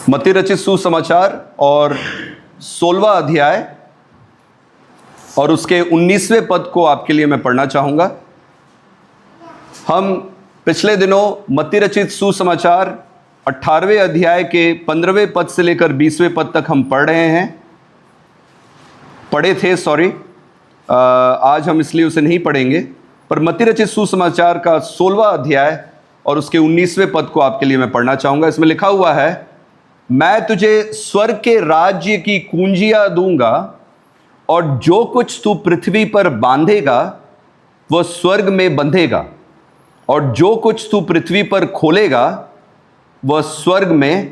मत्ती रचित सुसमाचार और 16वां अध्याय और उसके 19वें पद को आपके लिए मैं पढ़ना चाहूंगा। हम पिछले दिनों मत्ती रचित सुसमाचार 18वें अध्याय के 15वें पद से लेकर 20वें पद तक हम पढ़े थे। आज हम इसलिए उसे नहीं पढ़ेंगे, पर मत्ती रचित सुसमाचार का 16वां अध्याय और उसके 19वें पद को आपके लिए मैं पढ़ना चाहूंगा। इसमें लिखा हुआ है, मैं तुझे स्वर्ग के राज्य की कुंजियां दूंगा और जो कुछ तू पृथ्वी पर बांधेगा वह स्वर्ग में बंधेगा, और जो कुछ तू पृथ्वी पर खोलेगा वह स्वर्ग में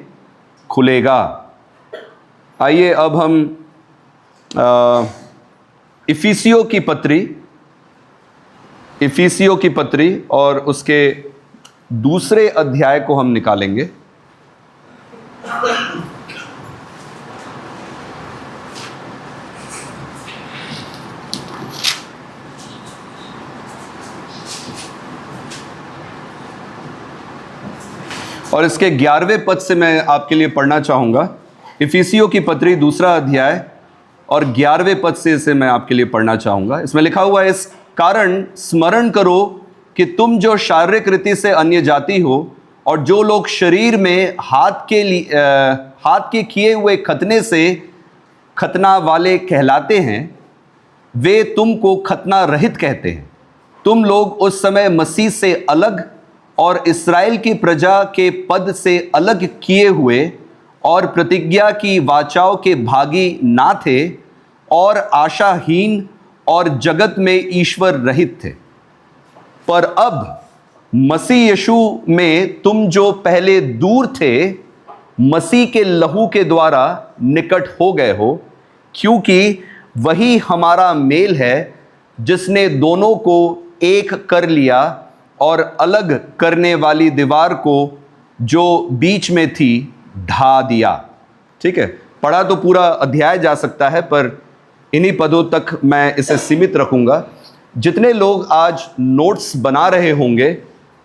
खुलेगा। आइए अब हम इफिसियों की पत्री और उसके दूसरे अध्याय को हम निकालेंगे। और इसके 11वें पद से मैं आपके लिए पढ़ना चाहूंगा। इफिसियों की पत्री दूसरा अध्याय और 11वें पद से इसे मैं आपके लिए पढ़ना चाहूंगा। इसमें लिखा हुआ है, इस कारण स्मरण करो कि तुम जो शारीरिक रीति से अन्य जाति हो और जो लोग शरीर में हाथ के किए हुए खतने से खतना वाले कहलाते हैं, वे तुमको खतना रहित कहते हैं। तुम लोग उस समय मसीह से अलग और इस्राएल की प्रजा के पद से अलग किए हुए और प्रतिज्ञा की वाचाओं के भागी ना थे और आशाहीन और जगत में ईश्वर रहित थे। पर अब मसीह यीशु में तुम जो पहले दूर थे, मसीह के लहू के द्वारा निकट हो गए हो, क्योंकि वही हमारा मेल है जिसने दोनों को एक कर लिया और अलग करने वाली दीवार को जो बीच में थी ढा दिया। ठीक है, पढ़ा तो पूरा अध्याय जा सकता है, पर इन्हीं पदों तक मैं इसे सीमित रखूंगा। जितने लोग आज नोट्स बना रहे होंगे,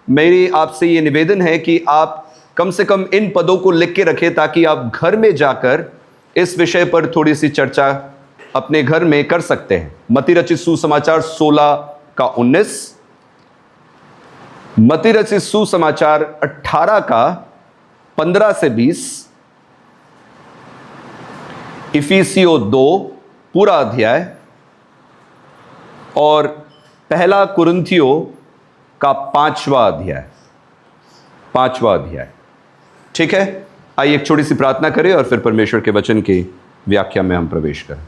मेरी आपसे ये निवेदन है कि आप कम से कम इन पदों को लिख के रखें, ताकि आप घर में जाकर इस विषय पर थोड़ी सी चर्चा अपने घर में कर सकते हैं। मत्ती रचित सुसमाचार 16 का 19, मत्ती रचित सुसमाचार 18 का 15 से 20, इफिसियों 2 पूरा अध्याय और पहला कुरिन्थियों का 5वां अध्याय। ठीक है, आइए एक छोटी सी प्रार्थना करें और फिर परमेश्वर के वचन की व्याख्या में हम प्रवेश करें।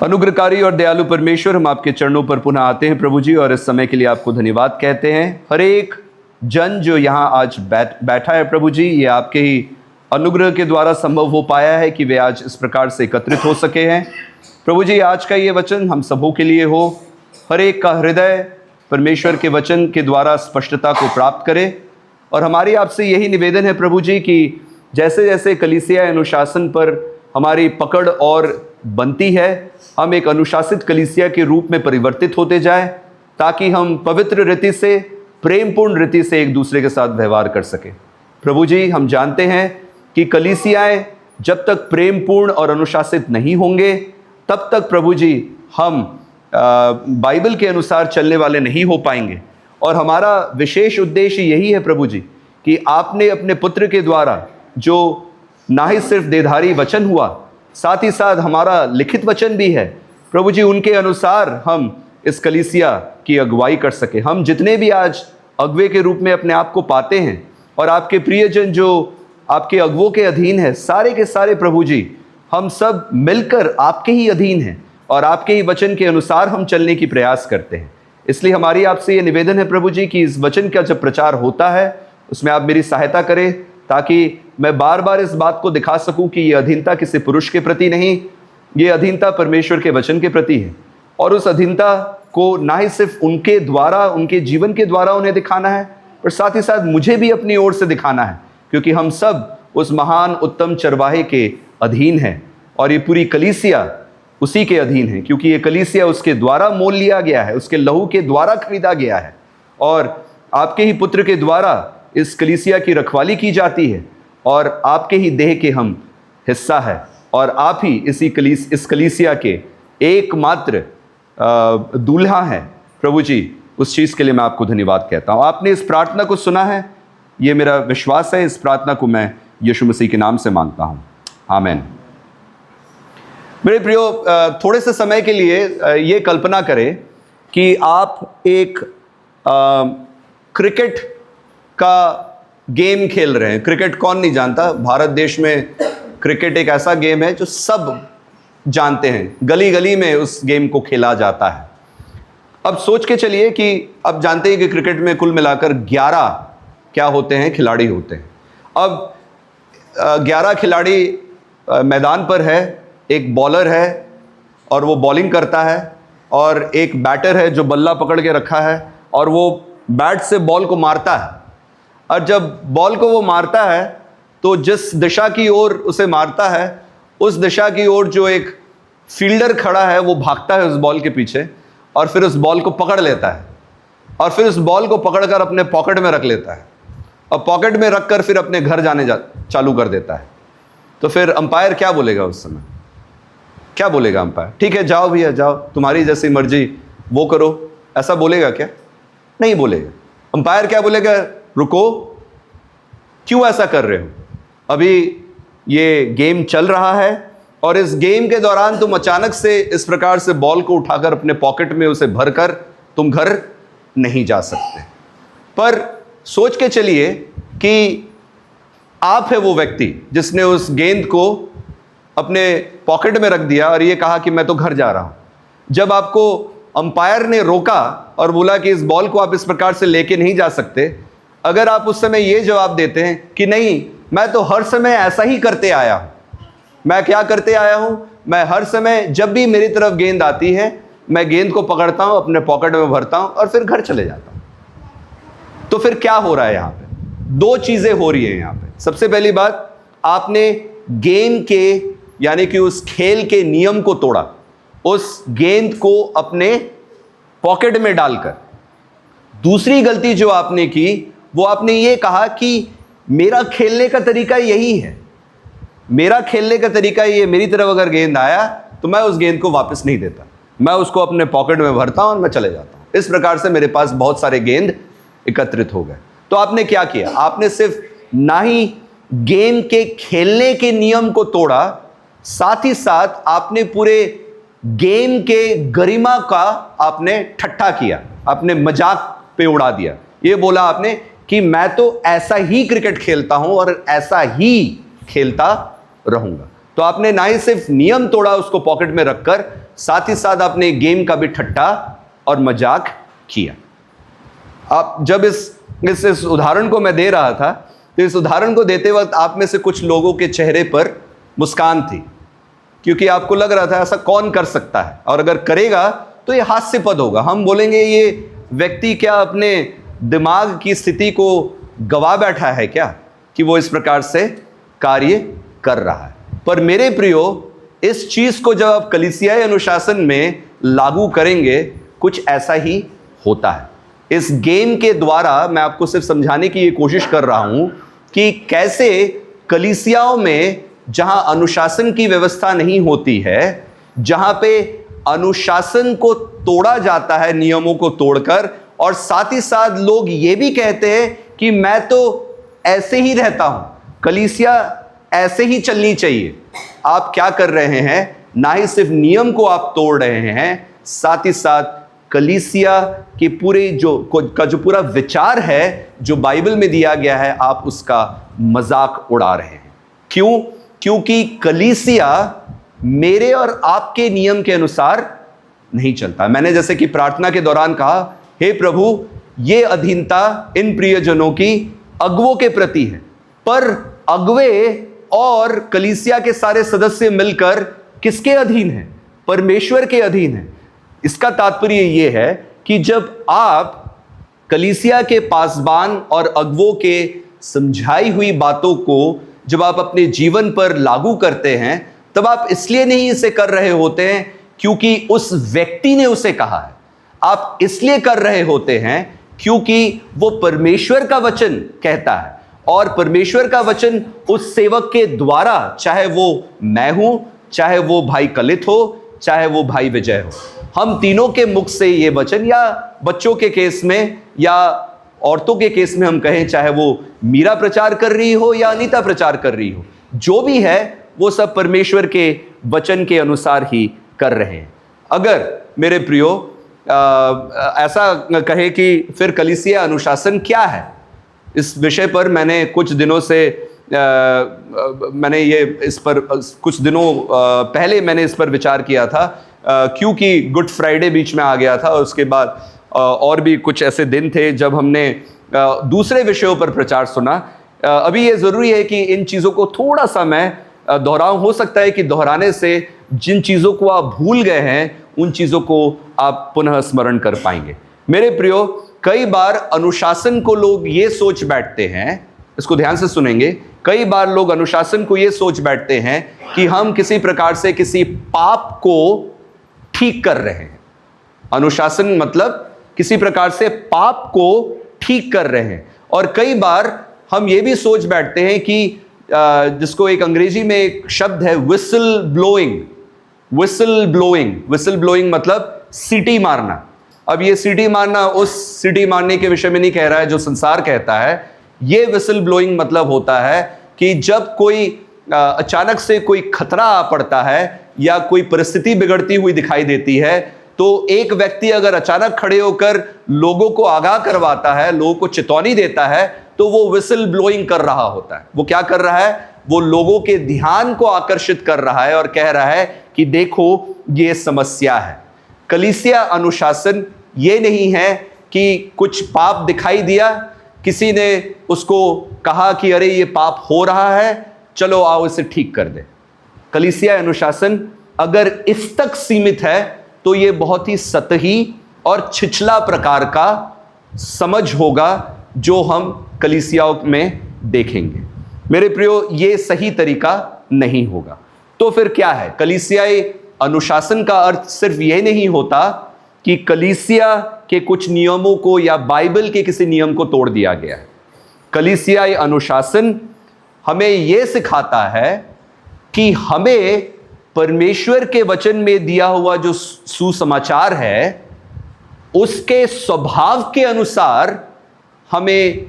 अनुग्रहकारी और दयालु परमेश्वर, हम आपके चरणों पर पुनः आते हैं प्रभु जी, और इस समय के लिए आपको धन्यवाद कहते हैं। हर एक जन जो यहाँ आज बैठा है प्रभु जी, ये आपके ही अनुग्रह के द्वारा संभव हो पाया है कि वे आज इस प्रकार से एकत्रित हो सके हैं। प्रभु जी, आज का ये वचन हम सबों के लिए हो, हर एक का हृदय परमेश्वर के वचन के द्वारा स्पष्टता को प्राप्त करे। और हमारी आपसे यही निवेदन है प्रभु जी कि जैसे जैसे कलीसिया अनुशासन पर हमारी पकड़ और बनती है, हम एक अनुशासित कलीसिया के रूप में परिवर्तित होते जाएं, ताकि हम पवित्र रीति से, प्रेमपूर्ण रीति से एक दूसरे के साथ व्यवहार कर सकें। प्रभु जी, हम जानते हैं कि कलीसियाएं जब तक प्रेमपूर्ण और अनुशासित नहीं होंगे, तब तक प्रभु जी हम बाइबल के अनुसार चलने वाले नहीं हो पाएंगे। और हमारा विशेष उद्देश्य यही है प्रभु जी कि आपने अपने पुत्र के द्वारा, जो ना ही सिर्फ देधारी वचन हुआ, साथ ही साथ हमारा लिखित वचन भी है प्रभु जी, उनके अनुसार हम इस कलीसिया की अगुवाई कर सके। हम जितने भी आज अगुवे के रूप में अपने आप को पाते हैं और आपके प्रियजन जो आपके अगुवों के अधीन है, सारे के सारे प्रभु जी, हम सब मिलकर आपके ही अधीन हैं और आपके ही वचन के अनुसार हम चलने की प्रयास करते हैं। इसलिए हमारी आपसे ये निवेदन है प्रभु जी कि इस वचन का जब प्रचार होता है उसमें आप मेरी सहायता करें, ताकि मैं बार बार इस बात को दिखा सकूं कि ये अधीनता किसी पुरुष के प्रति नहीं, ये अधीनता परमेश्वर के वचन के प्रति है। और उस अधीनता को ना ही सिर्फ उनके द्वारा, उनके जीवन के द्वारा उन्हें दिखाना है, पर साथ ही साथ मुझे भी अपनी ओर से दिखाना है, क्योंकि हम सब उस महान उत्तम चरवाहे के अधीन हैं और ये पूरी कलीसिया उसी के अधीन है, क्योंकि ये कलीसिया उसके द्वारा मोल लिया गया है, उसके लहू के द्वारा खरीदा गया है और आपके ही पुत्र के द्वारा इस कलीसिया की रखवाली की जाती है और आपके ही देह के हम हिस्सा है और आप ही इस कलीसिया के एकमात्र दूल्हा हैं प्रभु जी। उस चीज़ के लिए मैं आपको धन्यवाद कहता हूँ। आपने इस प्रार्थना को सुना है, ये मेरा विश्वास है। इस प्रार्थना को मैं यीशु मसीह के नाम से मांगता हूँ, आमीन। मेरे प्रियो, थोड़े से समय के लिए ये कल्पना करें कि आप एक क्रिकेट का गेम खेल रहे हैं। क्रिकेट कौन नहीं जानता? भारत देश में क्रिकेट एक ऐसा गेम है जो सब जानते हैं, गली गली में उस गेम को खेला जाता है। अब सोच के चलिए कि अब जानते हैं कि क्रिकेट में कुल मिलाकर 11 क्या होते हैं, खिलाड़ी होते हैं। अब 11 खिलाड़ी मैदान पर है, एक बॉलर है और वो बॉलिंग करता है और एक बैटर है जो बल्ला पकड़ के रखा है और वो बैट से बॉल को मारता है। और जब बॉल को वो मारता है तो जिस दिशा की ओर उसे मारता है उस दिशा की ओर जो एक फील्डर खड़ा है वो भागता है उस बॉल के पीछे और फिर उस बॉल को पकड़ लेता है और फिर उस बॉल को पकड़कर अपने पॉकेट में रख लेता है और पॉकेट में रखकर फिर अपने घर जाने चालू कर देता है। तो फिर अंपायर क्या बोलेगा उस समय? क्या बोलेगा अंपायर? ठीक है, जाओ भैया जाओ, तुम्हारी जैसी मर्जी वो करो, ऐसा बोलेगा क्या? नहीं बोलेगा। अंपायर क्या बोलेगा? रुको, क्यों ऐसा कर रहे हो? अभी ये गेम चल रहा है और इस गेम के दौरान तुम अचानक से इस प्रकार से बॉल को उठाकर अपने पॉकेट में उसे भरकर तुम घर नहीं जा सकते। पर सोच के चलिए कि आप है वो व्यक्ति जिसने उस गेंद को अपने पॉकेट में रख दिया और ये कहा कि मैं तो घर जा रहा हूं। जब आपको अंपायर ने रोका और बोला कि इस बॉल को आप इस प्रकार से लेके नहीं जा सकते, अगर आप उस समय ये जवाब देते हैं कि नहीं, मैं तो हर समय ऐसा ही करते आया हूं। मैं क्या करते आया हूं? मैं हर समय जब भी मेरी तरफ गेंद आती है मैं गेंद को पकड़ता हूं, अपने पॉकेट में भरता हूं और फिर घर चले जाता हूं। तो फिर क्या हो रहा है यहां पे? 2 चीजें हो रही है यहां पे। सबसे पहली बात, आपने गेम के यानी कि उस खेल के नियम को तोड़ा, उस गेंद को अपने पॉकेट में डालकर। दूसरी गलती जो आपने की वो आपने ये कहा कि मेरा खेलने का तरीका यही है, मेरा खेलने का तरीका ये, मेरी तरफ अगर गेंद आया तो मैं उस गेंद को वापस नहीं देता, मैं उसको अपने पॉकेट में भरता हूं और मैं चले जाता हूं। इस प्रकार से मेरे पास बहुत सारे गेंद एकत्रित हो गए। तो आपने क्या किया? आपने सिर्फ ना ही गेम के खेलने के नियम को तोड़ा, साथ ही साथ आपने पूरे गेम के गरिमा का आपने ठट्ठा किया, आपने मजाक पे उड़ा दिया। ये बोला आपने कि मैं तो ऐसा ही क्रिकेट खेलता हूं और ऐसा ही खेलता रहूंगा। तो आपने ना ही सिर्फ नियम तोड़ा उसको पॉकेट में रखकर, साथ ही साथ आपने गेम का भी ठट्ठा और मजाक किया। आप जब इस उदाहरण को मैं दे रहा था तो इस उदाहरण को देते वक्त आप में से कुछ लोगों के चेहरे पर मुस्कान थी, क्योंकि आपको लग रहा था ऐसा कौन कर सकता है और अगर करेगा तो ये हास्यास्पद होगा। हम बोलेंगे ये व्यक्ति क्या अपने दिमाग की स्थिति को गवा बैठा है क्या कि वो इस प्रकार से कार्य कर रहा है। पर मेरे प्रियो, इस चीज को जब आप कलीसियाई अनुशासन में लागू करेंगे कुछ ऐसा ही होता है। इस गेम के द्वारा मैं आपको सिर्फ समझाने की ये कोशिश कर रहा हूं कि कैसे कलीसियाओं में जहां अनुशासन की व्यवस्था नहीं होती है, जहां पे अनुशासन को तोड़ा जाता है नियमों को तोड़कर, और साथ ही साथ लोग ये भी कहते हैं कि मैं तो ऐसे ही रहता हूं, कलीसिया ऐसे ही चलनी चाहिए। आप क्या कर रहे हैं? ना ही सिर्फ नियम को आप तोड़ रहे हैं, साथ ही साथ कलीसिया के पूरे जो पूरा विचार है जो बाइबल में दिया गया है, आप उसका मजाक उड़ा रहे हैं। क्यों? क्योंकि कलीसिया मेरे और आपके नियम के अनुसार नहीं चलता। मैंने जैसे कि प्रार्थना के दौरान कहा, हे प्रभु, ये अधीनता इन प्रियजनों की अगुवों के प्रति है, पर अगुवे और कलीसिया के सारे सदस्य मिलकर किसके अधीन हैं? परमेश्वर के अधीन हैं। इसका तात्पर्य यह है कि जब आप कलीसिया के पासबान और अगुवों के समझाई हुई बातों को जब आप अपने जीवन पर लागू करते हैं, तब आप इसलिए नहीं इसे कर रहे होते हैं क्योंकि उस व्यक्ति ने उसे कहा है। आप इसलिए कर रहे होते हैं क्योंकि वो परमेश्वर का वचन कहता है और परमेश्वर का वचन उस सेवक के द्वारा, चाहे वो मैं हूं, चाहे वो भाई कलित हो, चाहे वो भाई विजय हो, हम तीनों के मुख से ये वचन, या बच्चों के केस में या औरतों के केस में हम कहें, चाहे वो मीरा प्रचार कर रही हो या अनीता प्रचार कर रही हो, जो भी है वो सब परमेश्वर के वचन के अनुसार ही कर रहे हैं। अगर मेरे प्रियो ऐसा कहे कि फिर कलीसिया अनुशासन क्या है, इस विषय पर मैंने कुछ दिनों से मैंने ये इस पर कुछ दिनों पहले मैंने इस पर विचार किया था, क्योंकि गुड फ्राइडे बीच में आ गया था और उसके बाद और भी कुछ ऐसे दिन थे जब हमने दूसरे विषयों पर प्रचार सुना। अभी ये ज़रूरी है कि इन चीज़ों को थोड़ा सा मैं दोहराऊं। हो सकता है कि दोहराने से जिन चीज़ों को आप भूल गए हैं उन चीज़ों को आप पुनः स्मरण कर पाएंगे। मेरे प्रियो, कई बार अनुशासन को लोग ये सोच बैठते हैं, इसको ध्यान से सुनेंगे, कई बार लोग अनुशासन को ये सोच बैठते हैं कि हम किसी प्रकार से किसी पाप को ठीक कर रहे हैं। अनुशासन मतलब किसी प्रकार से पाप को ठीक कर रहे हैं। और कई बार हम ये भी सोच बैठते हैं कि जिसको एक अंग्रेजी में एक शब्द है विसल ब्लोइंग। विसल ब्लोइंग मतलब सीटी मारना। अब ये सीटी मारना उस सीटी मारने के विषय में नहीं कह रहा है जो संसार कहता है। ये विसल ब्लोइंग मतलब होता है कि जब कोई अचानक से कोई खतरा आ पड़ता है या कोई परिस्थिति बिगड़ती हुई दिखाई देती है, तो एक व्यक्ति अगर अचानक खड़े होकर लोगों को आगाह करवाता है, लोगों को चेतावनी देता है, तो वो विसल ब्लोइंग कर रहा होता है। वो क्या कर रहा है? वो लोगों के ध्यान को आकर्षित कर रहा है और कह रहा है कि देखो ये समस्या है। कलीसिया अनुशासन ये नहीं है कि कुछ पाप दिखाई दिया, किसी ने उसको कहा कि अरे ये पाप हो रहा है, चलो आओ इसे ठीक कर दे। कलीसिया अनुशासन अगर इस तक सीमित है तो ये बहुत ही सतही और छिछला प्रकार का समझ होगा जो हम कलीसियाओं में देखेंगे। मेरे प्रियो, ये सही तरीका नहीं होगा। तो फिर क्या है? कलीसियाई अनुशासन का अर्थ सिर्फ यह नहीं होता कि कलीसिया के कुछ नियमों को या बाइबल के किसी नियम को तोड़ दिया गया है। कलीसियाई अनुशासन हमें यह सिखाता है कि हमें परमेश्वर के वचन में दिया हुआ जो सुसमाचार है उसके स्वभाव के अनुसार हमें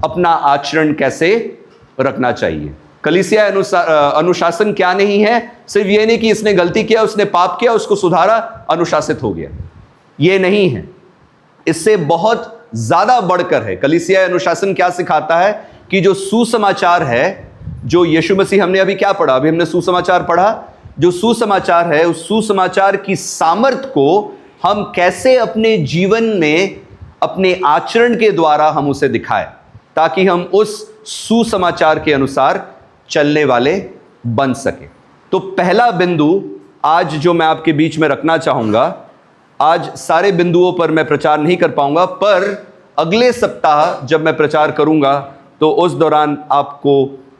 अपना आचरण कैसे रखना चाहिए। कलीसिया अनुशासन क्या नहीं है? सिर्फ ये नहीं कि इसने गलती किया, उसने पाप किया, उसको सुधारा, अनुशासित हो गया, ये नहीं है। इससे बहुत ज्यादा बढ़कर है। कलीसिया अनुशासन क्या सिखाता है कि जो सुसमाचार है, जो यीशु मसीह, हमने अभी क्या पढ़ा? अभी हमने सुसमाचार पढ़ा। जो सुसमाचार है, उस सुसमाचार की सामर्थ को हम कैसे अपने जीवन में अपने आचरण के द्वारा हम उसे दिखाएं, ताकि हम उस सुसमाचार के अनुसार चलने वाले बन सके। तो पहला बिंदु आज जो मैं आपके बीच में रखना चाहूंगा, आज सारे बिंदुओं पर मैं प्रचार नहीं कर पाऊंगा, पर अगले सप्ताह जब मैं प्रचार करूंगा तो उस दौरान आपको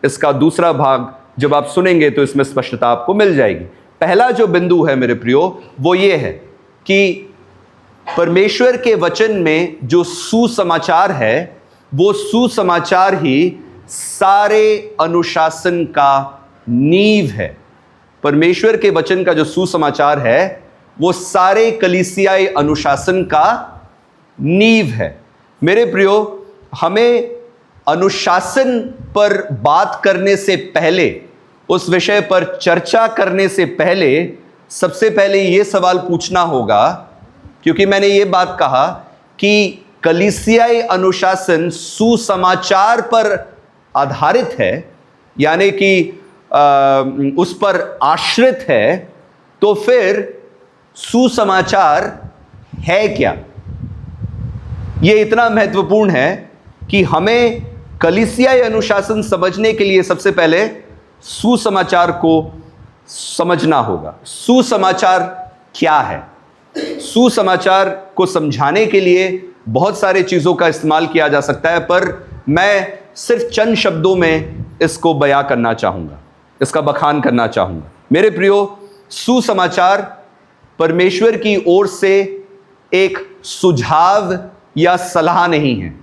इसका दूसरा भाग जब आप सुनेंगे तो इसमें स्पष्टता आपको मिल जाएगी। पहला जो बिंदु है मेरे प्रियो, वो ये है कि परमेश्वर के वचन में जो सुसमाचार है, वो सुसमाचार ही सारे अनुशासन का नींव है। परमेश्वर के वचन का जो सुसमाचार है वो सारे कलीसियाई अनुशासन का नींव है। मेरे प्रियो, हमें अनुशासन पर बात करने से पहले, उस विषय पर चर्चा करने से पहले, सबसे पहले यह सवाल पूछना होगा, क्योंकि मैंने ये बात कहा कि कलीसियाई अनुशासन सुसमाचार पर आधारित है, यानी कि उस पर आश्रित है, तो फिर सुसमाचार है क्या? यह इतना महत्वपूर्ण है कि हमें कलीसियाई अनुशासन समझने के लिए सबसे पहले सुसमाचार को समझना होगा। सुसमाचार क्या है? सुसमाचार को समझाने के लिए बहुत सारे चीज़ों का इस्तेमाल किया जा सकता है, पर मैं सिर्फ चंद शब्दों में इसको बयां करना चाहूँगा, इसका बखान करना चाहूँगा। मेरे प्रियो, सुसमाचार परमेश्वर की ओर से एक सुझाव या सलाह नहीं है।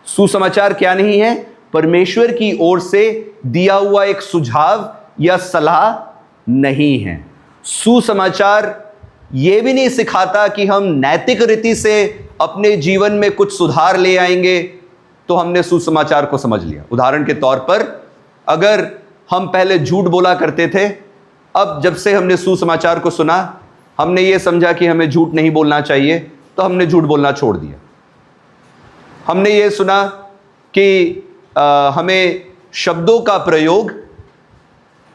सुसमाचार क्या नहीं है? परमेश्वर की ओर से दिया हुआ एक सुझाव या सलाह नहीं है। सुसमाचार यह भी नहीं सिखाता कि हम नैतिक रीति से अपने जीवन में कुछ सुधार ले आएंगे तो हमने सुसमाचार को समझ लिया। उदाहरण के तौर पर, अगर हम पहले झूठ बोला करते थे, अब जब से हमने सुसमाचार को सुना, हमने ये समझा कि हमें झूठ नहीं बोलना चाहिए, तो हमने झूठ बोलना छोड़ दिया। हमने ये सुना कि हमें शब्दों का प्रयोग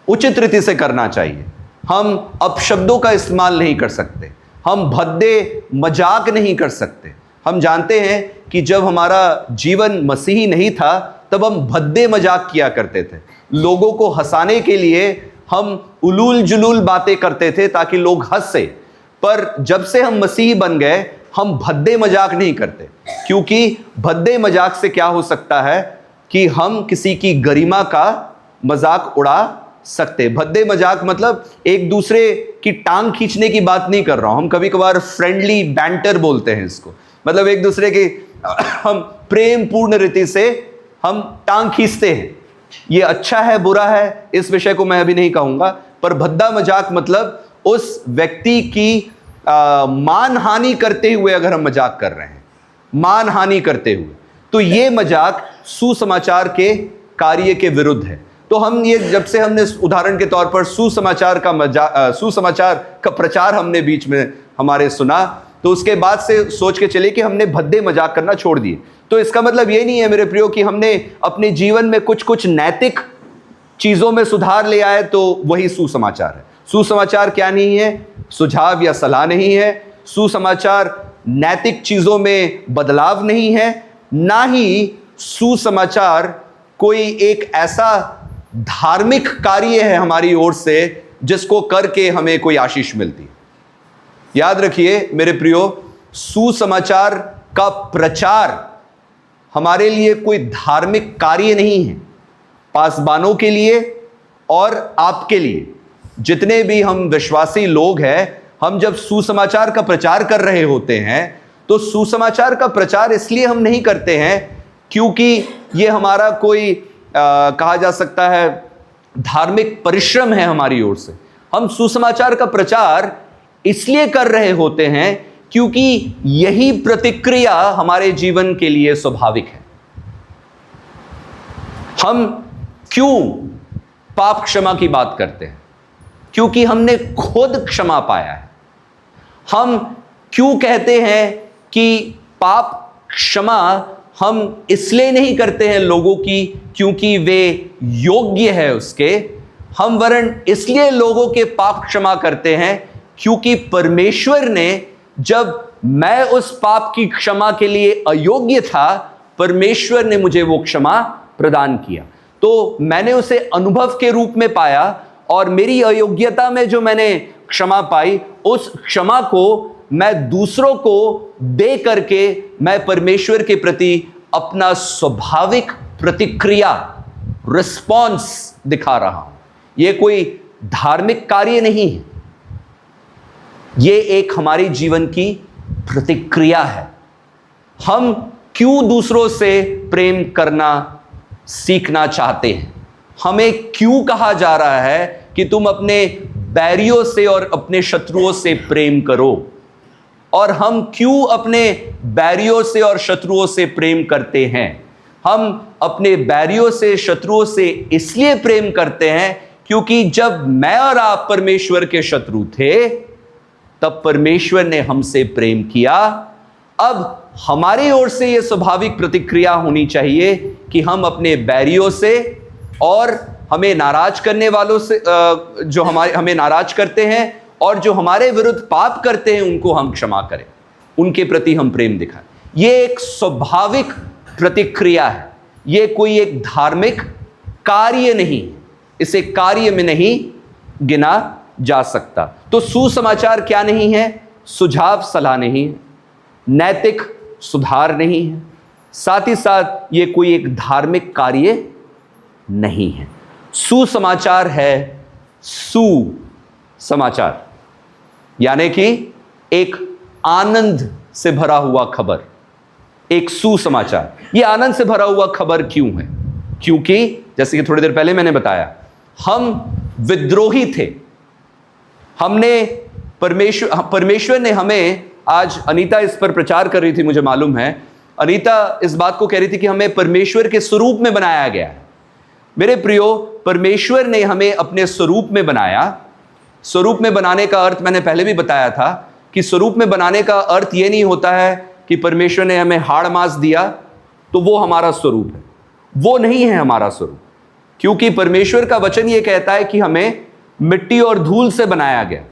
उचित रीति से करना चाहिए, हम अपशब्दों का इस्तेमाल नहीं कर सकते, हम भद्दे मजाक नहीं कर सकते। हम जानते हैं कि जब हमारा जीवन मसीही नहीं था तब हम भद्दे मजाक किया करते थे। लोगों को हंसाने के लिए हम उलूल जुलूल बातें करते थे ताकि लोग हंसे। पर जब से हम मसीही बन गए, हम भद्दे मजाक नहीं करते, क्योंकि भद्दे मजाक से क्या हो सकता है कि हम किसी की गरिमा का मजाक उड़ा सकते। भद्दे मजाक मतलब एक दूसरे की टांग खींचने की बात नहीं कर रहा हूं। हम कभी कभार फ्रेंडली बैंटर बोलते हैं इसको, मतलब एक दूसरे की हम प्रेम पूर्ण रीति से हम टांग खींचते हैं। ये अच्छा है बुरा है इस विषय को मैं अभी नहीं कहूंगा, पर भद्दा मजाक मतलब उस व्यक्ति की मान हानि करते हुए अगर हम मजाक कर रहे हैं, मान हानि करते हुए, तो ये मजाक सुसमाचार के कार्य के विरुद्ध है। तो हम ये, जब से हमने उदाहरण के तौर पर सुसमाचार का प्रचार हमने बीच में हमारे सुना, तो उसके बाद से सोच के चले कि हमने भद्दे मजाक करना छोड़ दिए। तो इसका मतलब ये नहीं है मेरे प्रियो कि हमने अपने जीवन में कुछ कुछ नैतिक चीजों में सुधार ले आए तो वही सुसमाचार है। सुसमाचार क्या नहीं है? सुझाव या सलाह नहीं है। सुसमाचार नैतिक चीजों में बदलाव नहीं है, ना ही सुसमाचार कोई एक ऐसा धार्मिक कार्य है हमारी ओर से जिसको करके हमें कोई आशीष मिलती। याद रखिए मेरे प्रियो, सुसमाचार का प्रचार हमारे लिए कोई धार्मिक कार्य नहीं है। पासबानों के लिए और आपके लिए, जितने भी हम विश्वासी लोग हैं, हम जब सुसमाचार का प्रचार कर रहे होते हैं तो सुसमाचार का प्रचार इसलिए हम नहीं करते हैं क्योंकि ये हमारा कोई कहा जा सकता है धार्मिक परिश्रम है हमारी ओर से। हम सुसमाचार का प्रचार इसलिए कर रहे होते हैं क्योंकि यही प्रतिक्रिया हमारे जीवन के लिए स्वाभाविक है। हम क्यों पाप क्षमा की बात करते हैं? क्योंकि हमने खुद क्षमा पाया है। हम क्यों कहते हैं कि पाप क्षमा हम इसलिए नहीं करते हैं लोगों की क्योंकि वे योग्य है उसके, हम वरन इसलिए लोगों के पाप क्षमा करते हैं क्योंकि परमेश्वर ने, जब मैं उस पाप की क्षमा के लिए अयोग्य था, परमेश्वर ने मुझे वो क्षमा प्रदान किया। तो मैंने उसे अनुभव के रूप में पाया और मेरी अयोग्यता में जो मैंने क्षमा पाई, उस क्षमा को मैं दूसरों को दे करके मैं परमेश्वर के प्रति अपना स्वाभाविक प्रतिक्रिया, रिस्पॉन्स दिखा रहा हूं। यह कोई धार्मिक कार्य नहीं है, यह एक हमारी जीवन की प्रतिक्रिया है। हम क्यों दूसरों से प्रेम करना सीखना चाहते हैं? हमें क्यों कहा जा रहा है कि तुम अपने बैरियों से और अपने शत्रुओं से प्रेम करो? और हम क्यों अपने बैरियों से और शत्रुओं से प्रेम करते हैं? हम अपने बैरियों से, शत्रुओं से इसलिए प्रेम करते हैं क्योंकि जब मैं और आप परमेश्वर के शत्रु थे, तब परमेश्वर ने हमसे प्रेम किया। अब हमारी ओर से यह स्वाभाविक प्रतिक्रिया होनी चाहिए कि हम अपने बैरियों से और हमें नाराज करने वालों से, जो हमें नाराज करते हैं और जो हमारे विरुद्ध पाप करते हैं, उनको हम क्षमा करें, उनके प्रति हम प्रेम दिखाएं। यह एक स्वाभाविक प्रतिक्रिया है, यह कोई एक धार्मिक कार्य नहीं, इसे कार्य में नहीं गिना जा सकता। तो सुसमाचार क्या नहीं है? सुझाव सलाह नहीं है, नैतिक सुधार नहीं है, साथ ही साथ यह कोई एक धार्मिक कार्य नहीं है। सुसमाचार है सुसमाचार, यानी कि एक आनंद से भरा हुआ खबर, एक सुसमाचार। ये आनंद से भरा हुआ खबर क्यों है? क्योंकि जैसे कि थोड़ी देर पहले मैंने बताया, हम विद्रोही थे। हमने परमेश्वर ने हमें, आज अनीता इस पर प्रचार कर रही थी, मुझे मालूम है, अनीता इस बात को कह रही थी कि हमें परमेश्वर के स्वरूप में बनाया गया है। मेरे प्रियो, परमेश्वर ने हमें अपने स्वरूप में बनाया। स्वरूप में बनाने का अर्थ मैंने पहले भी बताया था कि स्वरूप में बनाने का अर्थ यह नहीं होता है कि परमेश्वर ने हमें हाड़ मांस दिया तो वो हमारा स्वरूप है। वो नहीं है हमारा स्वरूप, क्योंकि परमेश्वर का वचन ये कहता है कि हमें मिट्टी और धूल से बनाया गया।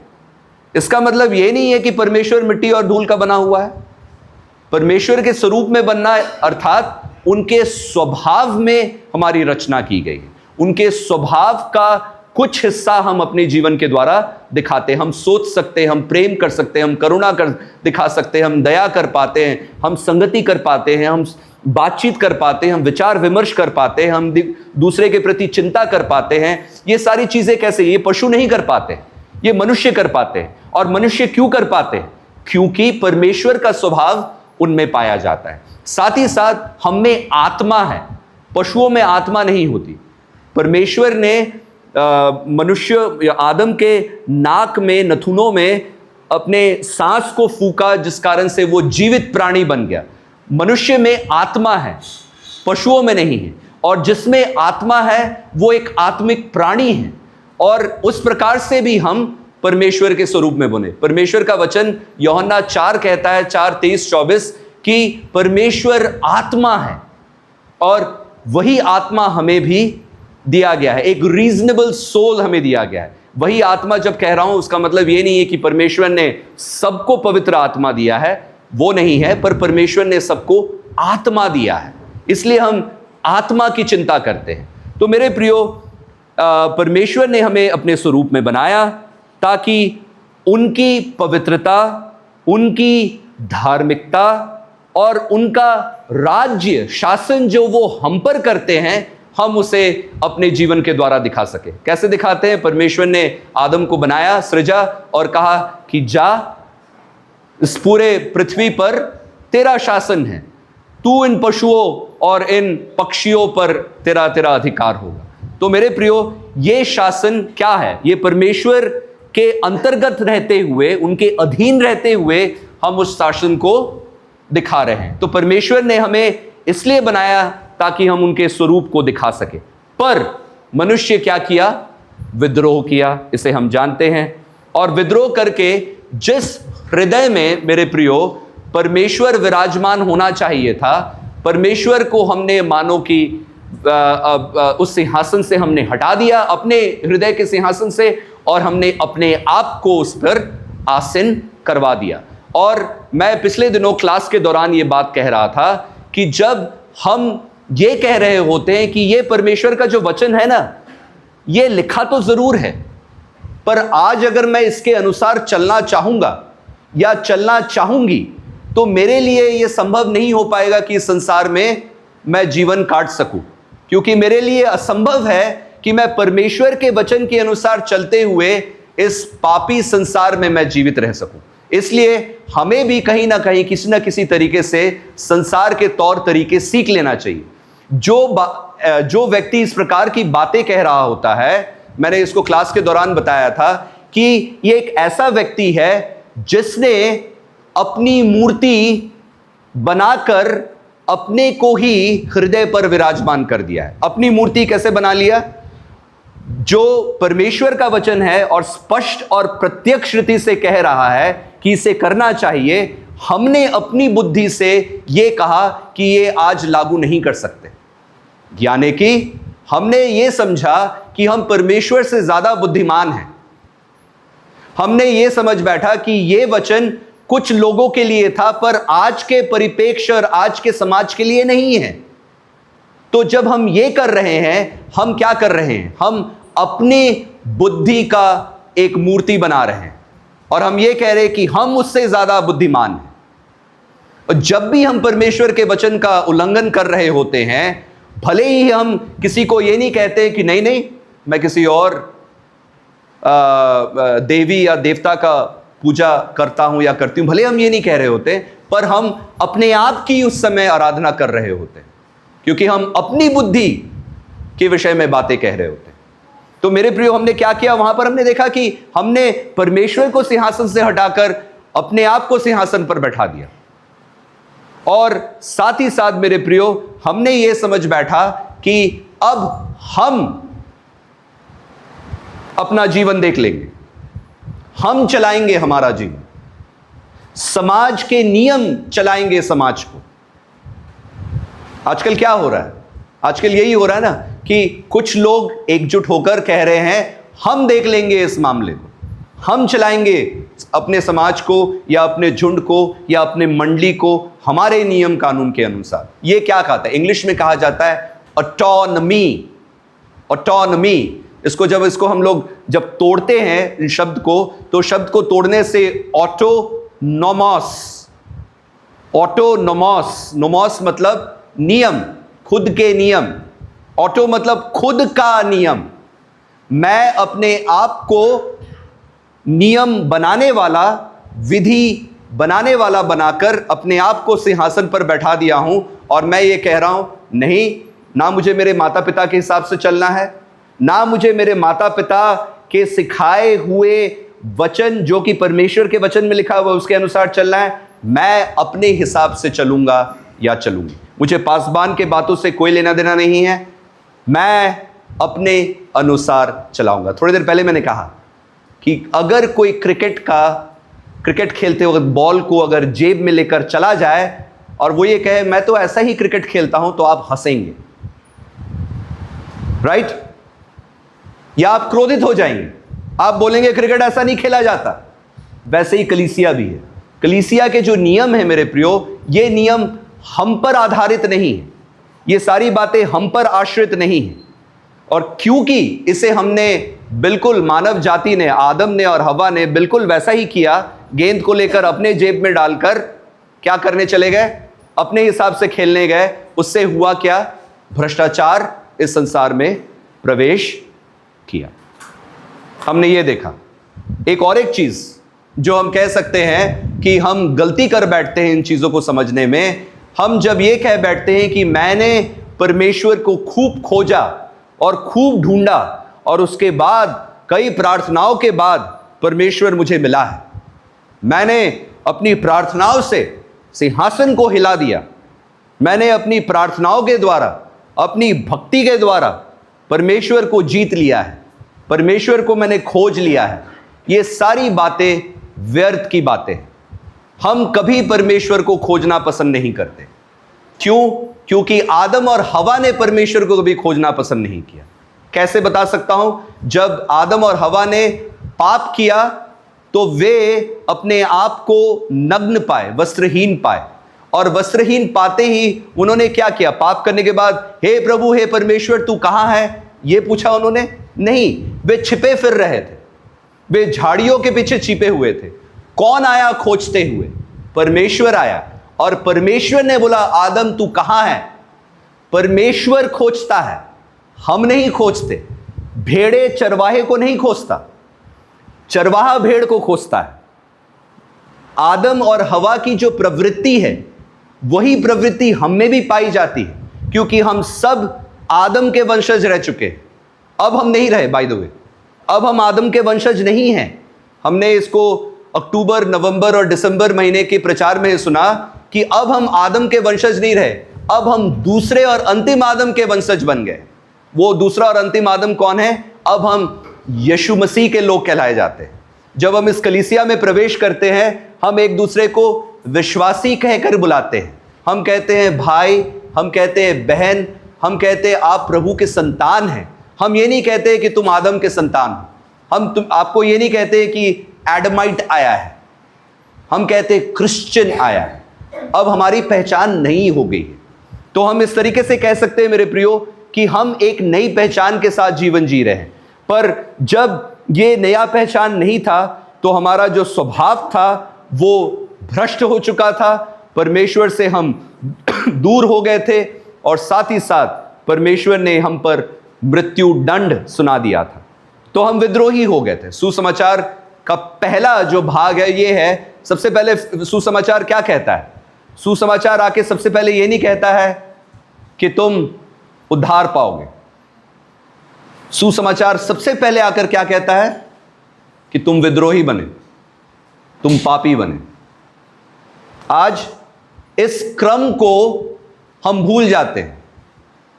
इसका मतलब ये नहीं है कि परमेश्वर मिट्टी और धूल का बना हुआ है। परमेश्वर के स्वरूप में बनना अर्थात उनके स्वभाव में हमारी रचना की गई है। उनके स्वभाव का कुछ हिस्सा हम अपने जीवन के द्वारा दिखाते हैं। हम सोच सकते हैं, हम प्रेम कर सकते हैं, हम करुणा कर दिखा सकते हैं, हम दया कर पाते हैं, हम संगति कर पाते हैं, हम बातचीत कर पाते हैं, हम विचार विमर्श कर पाते हैं, हम दूसरे के प्रति चिंता कर पाते हैं। ये सारी चीजें कैसे? ये पशु नहीं कर पाते, ये मनुष्य कर पाते हैं। और मनुष्य क्यों कर पाते हैं? क्योंकि परमेश्वर का स्वभाव उनमें पाया जाता है। साथ ही साथ हम में आत्मा है। पशुओं में आत्मा नहीं होती। परमेश्वर ने मनुष्य आदम के नाक में, नथुनों में अपने सांस को फूका, जिस कारण से वो जीवित प्राणी बन गया। मनुष्य में आत्मा है, पशुओं में नहीं है। और जिसमें आत्मा है वो एक आत्मिक प्राणी है। और उस प्रकार से भी हम परमेश्वर के स्वरूप में बने। परमेश्वर का वचन यूहन्ना 4 कहता है, 4:23-24, कि परमेश्वर आत्मा है और वही आत्मा हमें भी दिया गया है। एक रीजनेबल सोल हमें दिया गया है। वही आत्मा जब कह रहा हूं, उसका मतलब ये नहीं है कि परमेश्वर ने सबको पवित्र आत्मा दिया है, वो नहीं है, पर परमेश्वर ने सबको आत्मा दिया है। इसलिए हम आत्मा की चिंता करते हैं। तो मेरे प्रियो, परमेश्वर ने हमें अपने स्वरूप में बनाया ताकि उनकी पवित्रता, उनकी धार्मिकता और उनका राज्य शासन जो वो हम पर करते हैं, हम उसे अपने जीवन के द्वारा दिखा सके। कैसे दिखाते हैं? परमेश्वर ने आदम को बनाया, सृजा और कहा कि जा, इस पूरे पृथ्वी पर तेरा शासन है, तू इन पशुओं और इन पक्षियों पर तेरा अधिकार होगा। तो मेरे प्रियो, ये शासन क्या है? ये परमेश्वर के अंतर्गत रहते हुए, उनके अधीन रहते हुए हम उस शासन को दिखा रहे हैं। तो परमेश्वर ने हमें इसलिए बनाया ताकि हम उनके स्वरूप को दिखा सके। पर मनुष्य क्या किया? विद्रोह किया, इसे हम जानते हैं। और विद्रोह करके जिस हृदय में, मेरे प्रियो, परमेश्वर विराजमान होना चाहिए था, परमेश्वर को हमने मानो कि उस सिंहासन से हमने हटा दिया, अपने हृदय के सिंहासन से, और हमने अपने आप को उस पर आसीन करवा दिया। और मैं पिछले दिनों क्लास के दौरान ये बात कह रहा था कि जब हम ये कह रहे होते हैं कि ये परमेश्वर का जो वचन है ना, ये लिखा तो जरूर है, पर आज अगर मैं इसके अनुसार चलना चाहूंगा या चलना चाहूंगी तो मेरे लिए यह संभव नहीं हो पाएगा कि इस संसार में मैं जीवन काट सकूं, क्योंकि मेरे लिए असंभव है कि मैं परमेश्वर के वचन के अनुसार चलते हुए इस पापी संसार में मैं जीवित रह सकूं। इसलिए हमें भी कहीं ना कहीं, किसी ना किसी तरीके से संसार के तौर तरीके सीख लेना चाहिए। जो व्यक्ति इस प्रकार की बातें कह रहा होता है, मैंने इसको क्लास के दौरान बताया था कि ये एक ऐसा व्यक्ति है जिसने अपनी मूर्ति बनाकर अपने को ही हृदय पर विराजमान कर दिया है। अपनी मूर्ति कैसे बना लिया? जो परमेश्वर का वचन है और स्पष्ट और प्रत्यक्ष रीति से कह रहा है कि इसे करना चाहिए, हमने अपनी बुद्धि से ये कहा कि ये आज लागू नहीं कर सकते। यानी कि हमने ये समझा कि हम परमेश्वर से ज्यादा बुद्धिमान हैं। हमने ये समझ बैठा कि ये वचन कुछ लोगों के लिए था, पर आज के परिप्रेक्ष्य और आज के समाज के लिए नहीं है। तो जब हम ये कर रहे हैं, हम क्या कर रहे हैं? हम अपनी बुद्धि का एक मूर्ति बना रहे हैं और हम ये कह रहे हैं कि हम उससे ज्यादा बुद्धिमान हैं। और जब भी हम परमेश्वर के वचन का उल्लंघन कर रहे होते हैं, भले ही हम किसी को ये नहीं कहते कि नहीं मैं किसी और देवी या देवता का पूजा करता हूं या करती हूं, भले हम ये नहीं कह रहे होते, पर हम अपने आप की उस समय आराधना कर रहे होते हैं, क्योंकि हम अपनी बुद्धि के विषय में बातें कह रहे होते हैं। तो मेरे प्रियो, हमने क्या किया वहां पर? हमने देखा कि हमने परमेश्वर को सिंहासन से हटाकर अपने आप को सिंहासन पर बैठा दिया, और साथ ही साथ मेरे प्रियो, हमने ये समझ बैठा कि अब हम अपना जीवन देख लेंगे, हम चलाएंगे हमारा जीवन, समाज के नियम चलाएंगे समाज को। आजकल क्या हो रहा है? आजकल यही हो रहा है ना कि कुछ लोग एकजुट होकर कह रहे हैं हम देख लेंगे इस मामले को, हम चलाएंगे अपने समाज को या अपने झुंड को या अपने मंडली को हमारे नियम कानून के अनुसार। ये क्या कहता है? इंग्लिश में कहा जाता है ऑटोनमी। ऑटोनमी, इसको हम लोग जब तोड़ते हैं इन शब्द को, तो शब्द को तोड़ने से ऑटोनोमस, ऑटोनोमस, नोमोस मतलब नियम, खुद के नियम, ऑटो मतलब खुद का नियम। मैं अपने आप को नियम बनाने वाला, विधि बनाने वाला बनाकर अपने आप को सिंहासन पर बैठा दिया हूं, और मैं ये कह रहा हूं नहीं, ना मुझे मेरे माता पिता के हिसाब से चलना है, ना मुझे मेरे माता पिता के सिखाए हुए वचन, जो कि परमेश्वर के वचन में लिखा हुआ उसके अनुसार चलना है। मैं अपने हिसाब से चलूंगा या चलूंगी, मुझे पासबान के बातों से कोई लेना देना नहीं है, मैं अपने अनुसार चलाऊंगा। थोड़ी देर पहले मैंने कहा कि अगर कोई क्रिकेट खेलते वक्त बॉल को अगर जेब में लेकर चला जाए और वो ये कहे मैं तो ऐसा ही क्रिकेट खेलता हूं, तो आप हंसेंगे, राइट? या आप क्रोधित हो जाएंगे, आप बोलेंगे क्रिकेट ऐसा नहीं खेला जाता। वैसे ही कलीसिया भी है। कलीसिया के जो नियम है मेरे प्रियो, ये नियम हम पर आधारित नहीं है, ये सारी बातें हम पर आश्रित नहीं है। और क्योंकि इसे हमने बिल्कुल, मानव जाति ने, आदम ने और हवा ने बिल्कुल वैसा ही किया, गेंद को लेकर अपने जेब में डालकर क्या करने चले गए? अपने हिसाब से खेलने गए। उससे हुआ क्या? भ्रष्टाचार इस संसार में प्रवेश किया। हमने ये देखा। एक चीज जो हम कह सकते हैं कि हम गलती कर बैठते हैं इन चीजों को समझने में, हम जब ये कह बैठते हैं कि मैंने परमेश्वर को खूब खोजा और खूब ढूंढा, और उसके बाद कई प्रार्थनाओं के बाद परमेश्वर मुझे मिला है, मैंने अपनी प्रार्थनाओं से सिंहासन को हिला दिया, मैंने अपनी प्रार्थनाओं के द्वारा, अपनी भक्ति के द्वारा परमेश्वर को जीत लिया है, परमेश्वर को मैंने खोज लिया है। ये सारी बातें व्यर्थ की बातें हैं। हम कभी परमेश्वर को खोजना पसंद नहीं करते। क्यों? क्योंकि आदम और हवा ने परमेश्वर को कभी खोजना पसंद नहीं किया। कैसे बता सकता हूं? जब आदम और हवा ने पाप किया तो वे अपने आप को नग्न पाए, वस्त्रहीन पाए, और वस्त्रहीन पाते ही उन्होंने क्या किया? पाप करने के बाद हे प्रभु, हे परमेश्वर, तू कहां है? ये पूछा उन्होंने? नहीं, वे छिपे फिर रहे थे, वे झाड़ियों के पीछे छिपे हुए थे। कौन आया खोजते हुए? परमेश्वर आया, और परमेश्वर ने बोला आदम तू कहां है? परमेश्वर खोजता है, हम नहीं खोजते। भेड़े चरवाहे को नहीं खोजता, चरवाहा भेड़ को खोजता है। आदम और हवा की जो प्रवृत्ति है, वही प्रवृत्ति हम में भी पाई जाती है, क्योंकि हम सब आदम के वंशज रह चुके हैं। अब हम नहीं रहे, बाय द वे, अब हम आदम के वंशज नहीं हैं। हमने इसको अक्टूबर, नवंबर और दिसंबर महीने के प्रचार में सुना कि अब हम आदम के वंशज नहीं रहे, अब हम दूसरे और अंतिम आदम के वंशज बन गए। वो दूसरा और अंतिम आदम कौन है? अब हम यीशु मसीह के लोग कहलाए जाते हैं। जब हम इस कलीसिया में प्रवेश करते हैं, हम एक दूसरे को विश्वासी कहकर बुलाते हैं। हम कहते हैं भाई, हम कहते हैं बहन, हम कहते हैं आप प्रभु के संतान हैं। हम ये नहीं कहते कि तुम आदम के संतान हो, आपको ये नहीं कहते कि एडमाइट आया है, हम कहते हैं क्रिश्चियन आया है। अब हमारी पहचान नई हो गई है। तो हम इस तरीके से कह सकते हैं मेरे प्रियो कि हम एक नई पहचान के साथ जीवन जी रहे हैं। पर जब ये नया पहचान नहीं था, तो हमारा जो स्वभाव था वो भ्रष्ट हो चुका था, परमेश्वर से हम दूर हो गए थे, और साथ ही साथ परमेश्वर ने हम पर मृत्यु दंड सुना दिया था। तो हम विद्रोही हो गए थे। सुसमाचार का पहला जो भाग है ये है, सबसे पहले सुसमाचार क्या कहता है? सुसमाचार आके सबसे पहले ये नहीं कहता है कि तुम उद्धार पाओगे। सुसमाचार सबसे पहले आकर क्या कहता है? कि तुम विद्रोही बने, तुम पापी बने। आज इस क्रम को हम भूल जाते हैं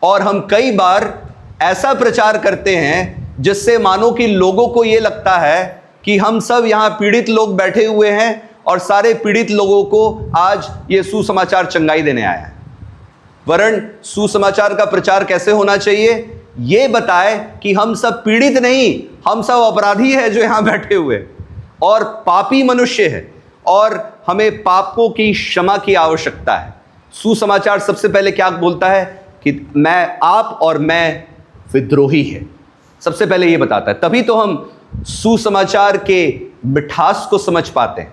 और हम कई बार ऐसा प्रचार करते हैं जिससे मानो कि लोगों को यह लगता है कि हम सब यहां पीड़ित लोग बैठे हुए हैं और सारे पीड़ित लोगों को आज ये सुसमाचार चंगाई देने आया है। वरन सुसमाचार का प्रचार कैसे होना चाहिए? ये बताए कि हम सब पीड़ित नहीं, हम सब अपराधी है जो यहां बैठे हुए और पापी मनुष्य है और हमें पापों की क्षमा की आवश्यकता है। सुसमाचार सबसे पहले क्या बोलता है? कि मैं, आप और मैं विद्रोही है। सबसे पहले ये बताता है। तभी तो हम सुसमाचार के मिठास को समझ पाते हैं,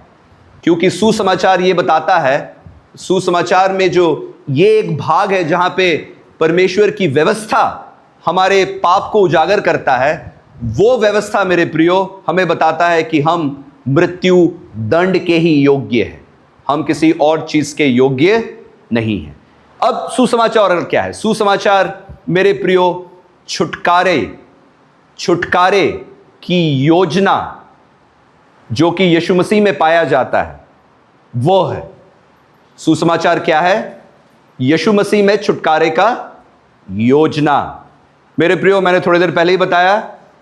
क्योंकि सुसमाचार ये बताता है, सुसमाचार में जो ये एक भाग है जहां पे परमेश्वर की व्यवस्था हमारे पाप को उजागर करता है, वो व्यवस्था मेरे प्रियो हमें बताता है कि हम मृत्यु दंड के ही योग्य हैं, हम किसी और चीज के योग्य नहीं हैं। अब सुसमाचार क्या है? सुसमाचार मेरे प्रियो छुटकारे की योजना जो कि यीशु मसीह में पाया जाता है वो है। सुसमाचार क्या है? यीशु मसीह में छुटकारे का योजना। मेरे प्रियो, मैंने थोड़ी देर पहले ही बताया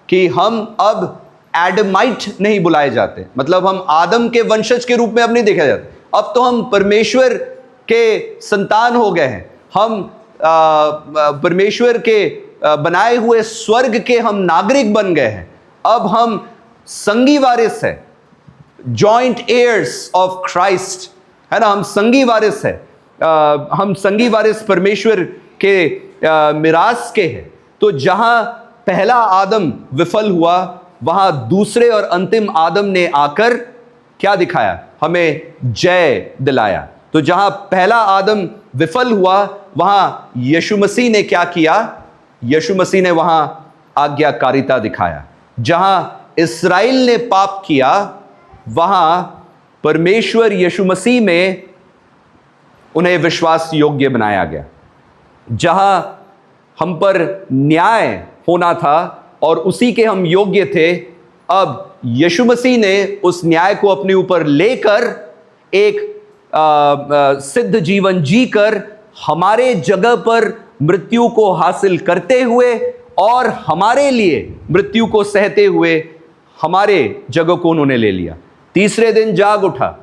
कि हम अब एडमाइट नहीं बुलाए जाते, मतलब हम आदम के वंशज के रूप में अब नहीं देखे जाते। अब तो हम परमेश्वर के संतान हो गए हैं, हम परमेश्वर के बनाए हुए स्वर्ग के हम नागरिक बन गए हैं। अब हम संगी वारिस हैं, जॉइंट एयर्स ऑफ क्राइस्ट, है ना। हम संगी वारिस हैं, हम संगी वारिस परमेश्वर के मिरास के हैं। तो जहां पहला आदम विफल हुआ, वहां दूसरे और अंतिम आदम ने आकर क्या दिखाया? हमें जय दिलाया। तो जहां पहला आदम विफल हुआ, वहां यीशु मसीह ने क्या किया? यीशु मसीह ने वहां आज्ञाकारिता दिखाया। जहां इस्राएल ने पाप किया, वहां परमेश्वर यीशु मसीह में उन्हें विश्वास योग्य बनाया गया। जहां हम पर न्याय होना था और उसी के हम योग्य थे, अब यीशु मसीह ने उस न्याय को अपने ऊपर लेकर एक सिद्ध जीवन जीकर हमारे जगह पर मृत्यु को हासिल करते हुए और हमारे लिए मृत्यु को सहते हुए हमारे जगह को उन्होंने ले लिया। तीसरे दिन जाग उठा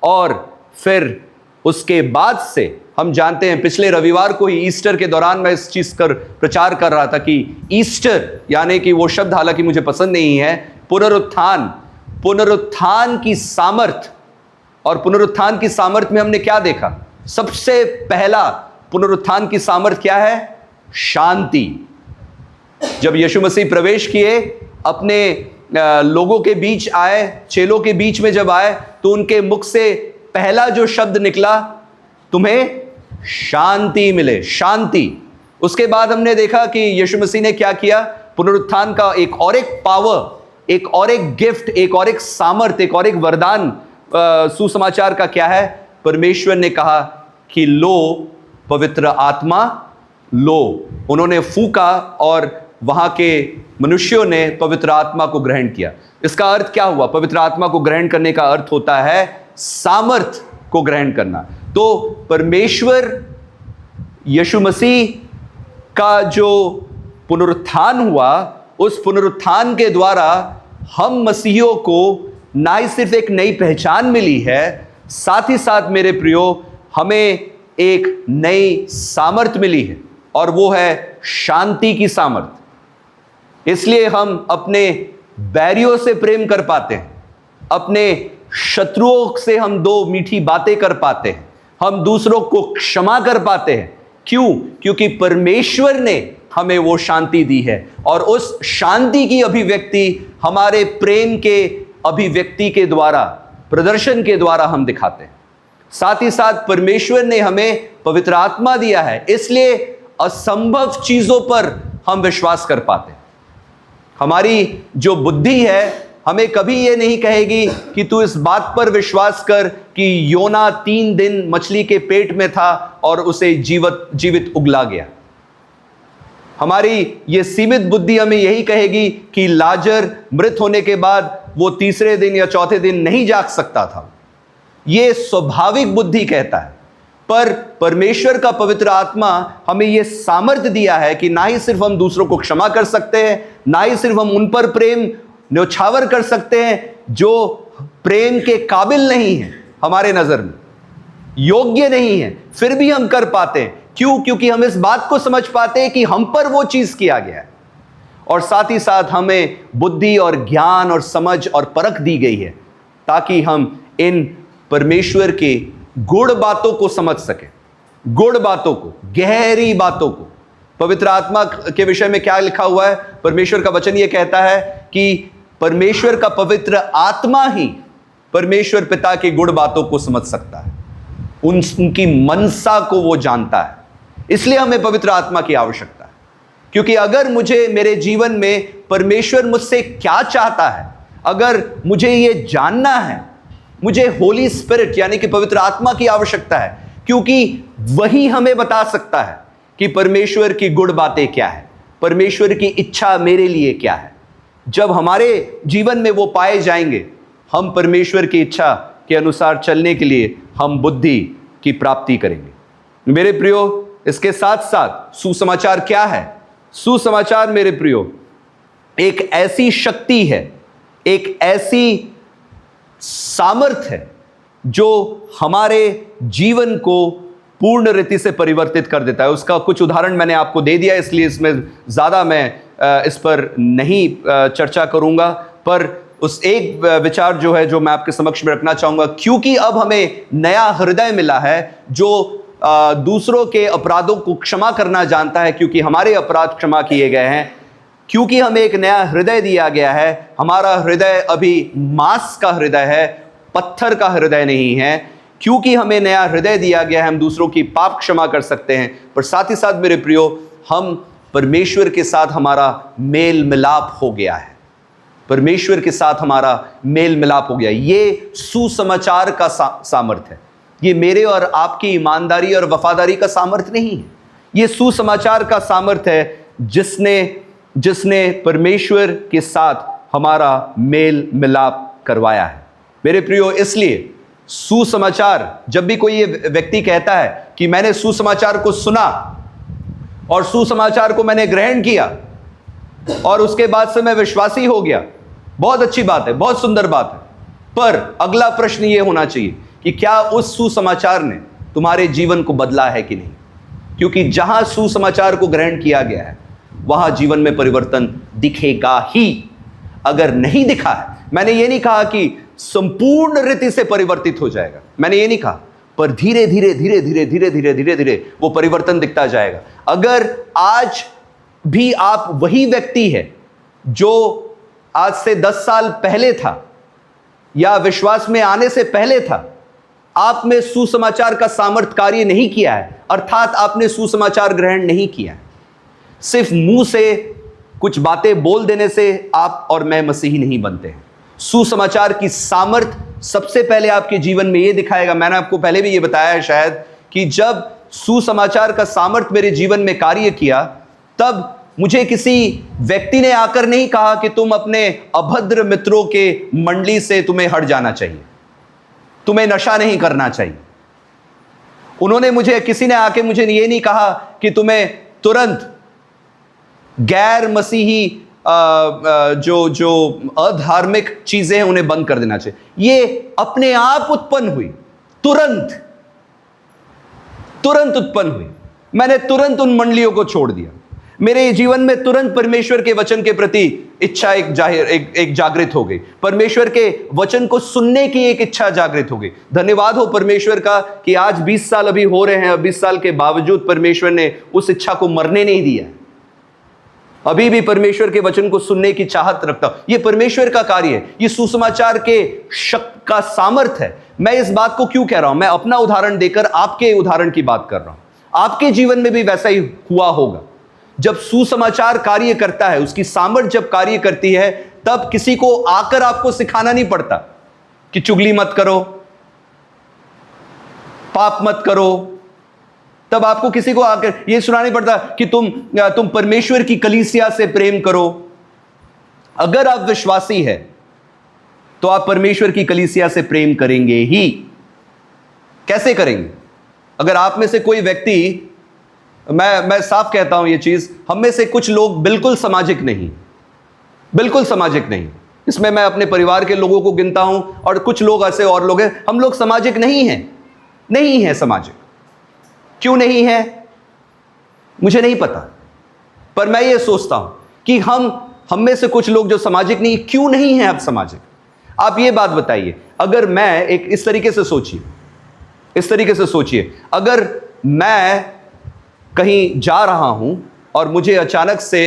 और फिर उसके बाद से हम जानते हैं, पिछले रविवार को ही ईस्टर के दौरान मैं इस चीज का प्रचार कर रहा था कि ईस्टर यानी कि वो शब्द हालांकि मुझे पसंद नहीं है, पुनरुत्थान की सामर्थ। और पुनरुत्थान की सामर्थ में हमने क्या देखा? सबसे पहला पुनरुत्थान की सामर्थ क्या है? शांति। जब यीशु मसीह प्रवेश किए, अपने लोगों के बीच आए, चेलों के बीच में जब आए, तो उनके मुख से पहला जो शब्द निकला, तुम्हें शांति मिले, शांति। उसके बाद हमने देखा कि यीशु मसीह ने क्या किया? पुनरुत्थान का एक और एक पावर, एक और एक गिफ्ट, एक और एक सामर्थ, एक और एक वरदान सुसमाचार का क्या है? परमेश्वर ने कहा कि लो पवित्र आत्मा लो। उन्होंने फूका और वहां के मनुष्यों ने पवित्र आत्मा को ग्रहण किया। इसका अर्थ क्या हुआ? पवित्र आत्मा को ग्रहण करने का अर्थ होता है सामर्थ को ग्रहण करना। तो परमेश्वर यीशु मसीह का जो पुनरुत्थान हुआ, उस पुनरुत्थान के द्वारा हम मसीहियों को ना ही सिर्फ एक नई पहचान मिली है, साथ ही साथ मेरे प्रियो हमें एक नई सामर्थ मिली है, और वो है शांति की सामर्थ। इसलिए हम अपने बैरियों से प्रेम कर पाते हैं, अपने शत्रुओं से हम दो मीठी बातें कर पाते हैं, हम दूसरों को क्षमा कर पाते हैं। क्यों? क्योंकि परमेश्वर ने हमें वो शांति दी है, और उस शांति की अभिव्यक्ति हमारे प्रेम के अभिव्यक्ति के द्वारा, प्रदर्शन के द्वारा हम दिखाते हैं। साथ ही साथ परमेश्वर ने हमें पवित्र आत्मा दिया है, इसलिए असंभव चीजों पर हम विश्वास कर पाते हैं। हमारी जो बुद्धि है हमें कभी ये नहीं कहेगी कि तू इस बात पर विश्वास कर कि योना 3 दिन मछली के पेट में था और उसे जीवित उगला गया। हमारी ये सीमित बुद्धि हमें यही कहेगी कि लाजर मृत होने के बाद वो तीसरे दिन या चौथे दिन नहीं जाग सकता था। ये स्वाभाविक बुद्धि कहता है। पर परमेश्वर का पवित्र आत्मा हमें यह सामर्थ्य दिया है कि ना ही सिर्फ हम दूसरों को क्षमा कर सकते हैं, ना ही सिर्फ हम उन पर प्रेम न्यौछावर कर सकते हैं जो प्रेम के काबिल नहीं है, हमारे नजर में योग्य नहीं है, फिर भी हम कर पाते हैं। क्यों? क्योंकि हम इस बात को समझ पाते हैं कि हम पर वो चीज किया गया है, और साथ ही साथ हमें बुद्धि और ज्ञान और समझ और परख दी गई है ताकि हम इन परमेश्वर के गुड़ बातों को समझ सके, गुड़ बातों को, गहरी बातों को। पवित्र आत्मा के विषय में क्या लिखा हुआ है? परमेश्वर का वचन यह कहता है कि परमेश्वर का पवित्र आत्मा ही परमेश्वर पिता की गुड़ बातों को समझ सकता है, उनकी मनसा को वो जानता है। इसलिए हमें पवित्र आत्मा की आवश्यकता है, क्योंकि अगर मुझे मेरे जीवन में परमेश्वर मुझसे क्या चाहता है, अगर मुझे ये जानना है, मुझे होली स्पिरिट यानी कि पवित्र आत्मा की आवश्यकता है, क्योंकि वही हमें बता सकता है कि परमेश्वर की गुड़ बातें क्या है, परमेश्वर की इच्छा मेरे लिए क्या है। जब हमारे जीवन में वो पाए जाएंगे, हम परमेश्वर की इच्छा के अनुसार चलने के लिए हम बुद्धि की प्राप्ति करेंगे। मेरे प्रियो, इसके साथ साथ सुसमाचार क्या है? सुसमाचार मेरे प्रियो एक ऐसी शक्ति है, एक ऐसी सामर्थ है जो हमारे जीवन को पूर्ण रीति से परिवर्तित कर देता है। उसका कुछ उदाहरण मैंने आपको दे दिया, इसलिए इसमें ज़्यादा मैं इस पर नहीं चर्चा करूंगा, पर उस एक विचार जो है जो मैं आपके समक्ष में रखना चाहूंगा, क्योंकि अब हमें नया हृदय मिला है जो दूसरों के अपराधों को क्षमा करना जानता है, क्योंकि हमारे अपराध क्षमा किए गए हैं, क्योंकि हमें एक नया हृदय दिया गया है। हमारा हृदय अभी मांस का हृदय है, पत्थर का हृदय नहीं है। क्योंकि हमें नया हृदय दिया गया है, हम दूसरों की पाप क्षमा कर सकते हैं, पर साथ ही साथ मेरे प्रियो, हम परमेश्वर के साथ हमारा मेल मिलाप हो गया है। परमेश्वर के साथ हमारा मेल मिलाप हो गया। ये सुसमाचार का सामर्थ्य है। ये मेरे और आपकी ईमानदारी और वफादारी का सामर्थ्य नहीं है। ये सुसमाचार का सामर्थ्य है जिसने परमेश्वर के साथ हमारा मेल मिलाप करवाया है। मेरे प्रियो, इसलिए सुसमाचार, जब भी कोई ये व्यक्ति कहता है कि मैंने सुसमाचार को सुना और सुसमाचार को मैंने ग्रहण किया और उसके बाद से मैं विश्वासी हो गया, बहुत अच्छी बात है, बहुत सुंदर बात है, पर अगला प्रश्न ये होना चाहिए कि क्या उस सुसमाचार ने तुम्हारे जीवन को बदला है कि नहीं? क्योंकि जहां सुसमाचार को ग्रहण किया गया है वहां जीवन में परिवर्तन दिखेगा ही। अगर नहीं दिखा है, मैंने ये नहीं कहा कि संपूर्ण रीति से परिवर्तित हो जाएगा, मैंने ये नहीं कहा, पर धीरे धीरे धीरे धीरे धीरे धीरे धीरे धीरे वो परिवर्तन दिखता जाएगा। अगर आज भी आप वही व्यक्ति है जो आज से 10 साल पहले था या विश्वास में आने से पहले था, आप में सुसमाचार का सामर्थ्य कार्य नहीं किया है, अर्थात आपने सुसमाचार ग्रहण नहीं किया है। सिर्फ मुंह से कुछ बातें बोल देने से आप और मैं मसीही नहीं बनते हैं। सुसमाचार की सामर्थ्य सबसे पहले आपके जीवन में यह दिखाएगा, मैंने आपको पहले भी यह बताया है शायद, कि जब सुसमाचार का सामर्थ्य मेरे जीवन में कार्य किया, तब मुझे किसी व्यक्ति ने आकर नहीं कहा कि तुम अपने अभद्र मित्रों के मंडली से तुम्हें हट जाना चाहिए, तुम्हें नशा नहीं करना चाहिए। किसी ने आके मुझे ये नहीं कहा कि तुम्हें तुरंत गैर मसीही जो अधार्मिक चीजें हैं उन्हें बंद कर देना चाहिए। ये अपने आप उत्पन्न हुई, तुरंत उत्पन्न हुई। मैंने तुरंत उन मंडलियों को छोड़ दिया। मेरे जीवन में तुरंत परमेश्वर के वचन के प्रति इच्छा एक जागृत हो गई। परमेश्वर के वचन को सुनने की एक इच्छा जागृत हो गई। धन्यवाद हो परमेश्वर का कि आज 20 साल अभी हो रहे हैं, 20 साल के बावजूद परमेश्वर ने उस इच्छा को मरने नहीं दिया। अभी भी परमेश्वर के वचन को सुनने की चाहत रखता हूं। यह परमेश्वर का कार्य है, यह सुसमाचार के शक्ति का सामर्थ है। मैं इस बात को क्यों कह रहा हूं? मैं अपना उदाहरण देकर आपके उदाहरण की बात कर रहा हूं। आपके जीवन में भी वैसा ही हुआ होगा। जब सुसमाचार कार्य करता है, उसकी सामर्थ जब कार्य करती है, तब किसी को आकर आपको सिखाना नहीं पड़ता कि चुगली मत करो, पाप मत करो। तब आपको किसी को आकर यह सुनाना नहीं पड़ता कि तुम परमेश्वर की कलीसिया से प्रेम करो। अगर आप विश्वासी है तो आप परमेश्वर की कलीसिया से प्रेम करेंगे ही। कैसे करेंगे? अगर आप में से कोई व्यक्ति, मैं साफ कहता हूं यह चीज, हम में से कुछ लोग बिल्कुल सामाजिक नहीं, बिल्कुल सामाजिक नहीं। इसमें मैं अपने परिवार के लोगों को गिनता हूं और कुछ लोग ऐसे और लोग हैं, हम लोग सामाजिक नहीं हैं, नहीं है सामाजिक। क्यों नहीं है मुझे नहीं पता, पर मैं ये सोचता हूं कि हम में से कुछ लोग जो सामाजिक नहीं, क्यों नहीं है आप सामाजिक? आप ये बात बताइए। अगर मैं इस तरीके से सोचिए, अगर मैं कहीं जा रहा हूं और मुझे अचानक से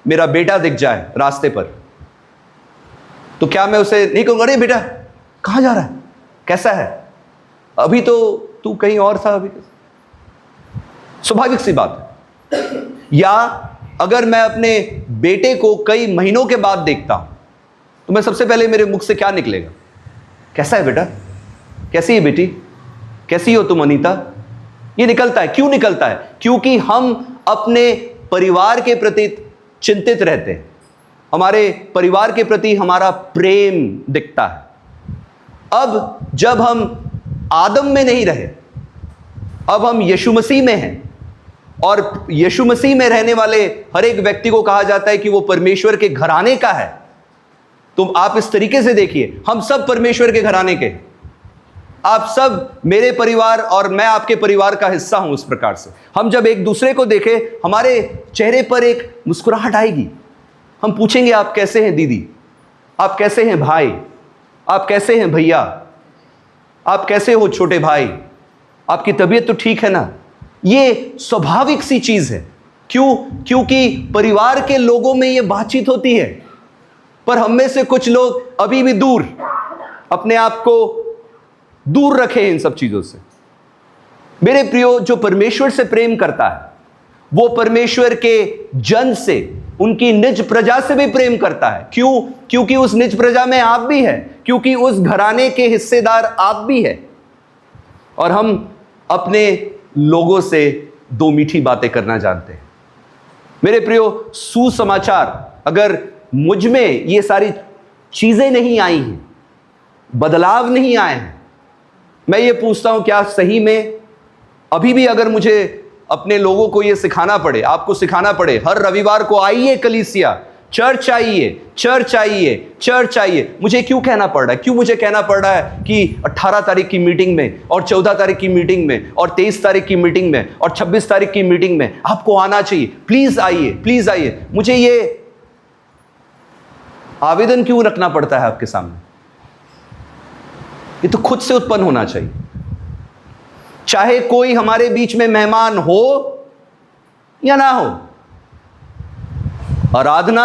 मेरा बेटा दिख जाए रास्ते पर, तो क्या मैं उसे नहीं कहूंगा अरे बेटा कहां जा रहा है, कैसा है, अभी तो तू कहीं और था अभी? स्वाभाविक सी बात है। या अगर मैं अपने बेटे को कई महीनों के बाद देखता हूं तो मैं सबसे पहले मेरे मुख से क्या निकलेगा? कैसा है बेटा, कैसी है बेटी, कैसी हो तुम अनीता? ये निकलता है। क्यों निकलता है? क्योंकि हम अपने परिवार के प्रति चिंतित रहते हैं, हमारे परिवार के प्रति हमारा प्रेम दिखता है। अब जब हम आदम में नहीं रहे, अब हम यीशु मसीह में हैं, और यीशु मसीह में रहने वाले हर एक व्यक्ति को कहा जाता है कि वो परमेश्वर के घराने का है। तो आप इस तरीके से देखिए, हम सब परमेश्वर के घराने के, आप सब मेरे परिवार और मैं आपके परिवार का हिस्सा हूं। उस प्रकार से हम जब एक दूसरे को देखें, हमारे चेहरे पर एक मुस्कुराहट आएगी। हम पूछेंगे आप कैसे हैं दीदी, आप कैसे हैं भाई, आप कैसे हैं भैया, आप कैसे हो छोटे भाई, आपकी तबीयत तो ठीक है ना? ये स्वाभाविक सी चीज है। क्यों? क्योंकि परिवार के लोगों में यह बातचीत होती है। पर हम में से कुछ लोग अभी भी दूर, अपने आप को दूर रखे इन सब चीजों से। मेरे प्रियो, जो परमेश्वर से प्रेम करता है वो परमेश्वर के जन से, उनकी निज प्रजा से भी प्रेम करता है। क्यों? क्योंकि उस निज प्रजा में आप भी है, क्योंकि उस घराने के हिस्सेदार आप भी है। और हम अपने लोगों से दो मीठी बातें करना जानते हैं। मेरे प्रियो, सुसमाचार, अगर मुझ में ये सारी चीजें नहीं आई हैं, बदलाव नहीं आए हैं, मैं ये पूछता हूं क्या सही में अभी भी अगर मुझे अपने लोगों को ये सिखाना पड़े, आपको सिखाना पड़े हर रविवार को आइए कलीसिया, चर्च आइए, चर्च आइए, चर्च आइए, मुझे क्यों कहना पड़ रहा है? क्यों मुझे कहना पड़ रहा है कि 18 तारीख की मीटिंग में और 14 तारीख की मीटिंग में और 23 तारीख की मीटिंग में और 26 तारीख की मीटिंग में आपको आना चाहिए, प्लीज आइए, प्लीज आइए? मुझे ये आवेदन क्यों रखना पड़ता है आपके सामने? ये तो खुद से उत्पन्न होना चाहिए। चाहे कोई हमारे बीच में मेहमान हो या ना हो, आराधना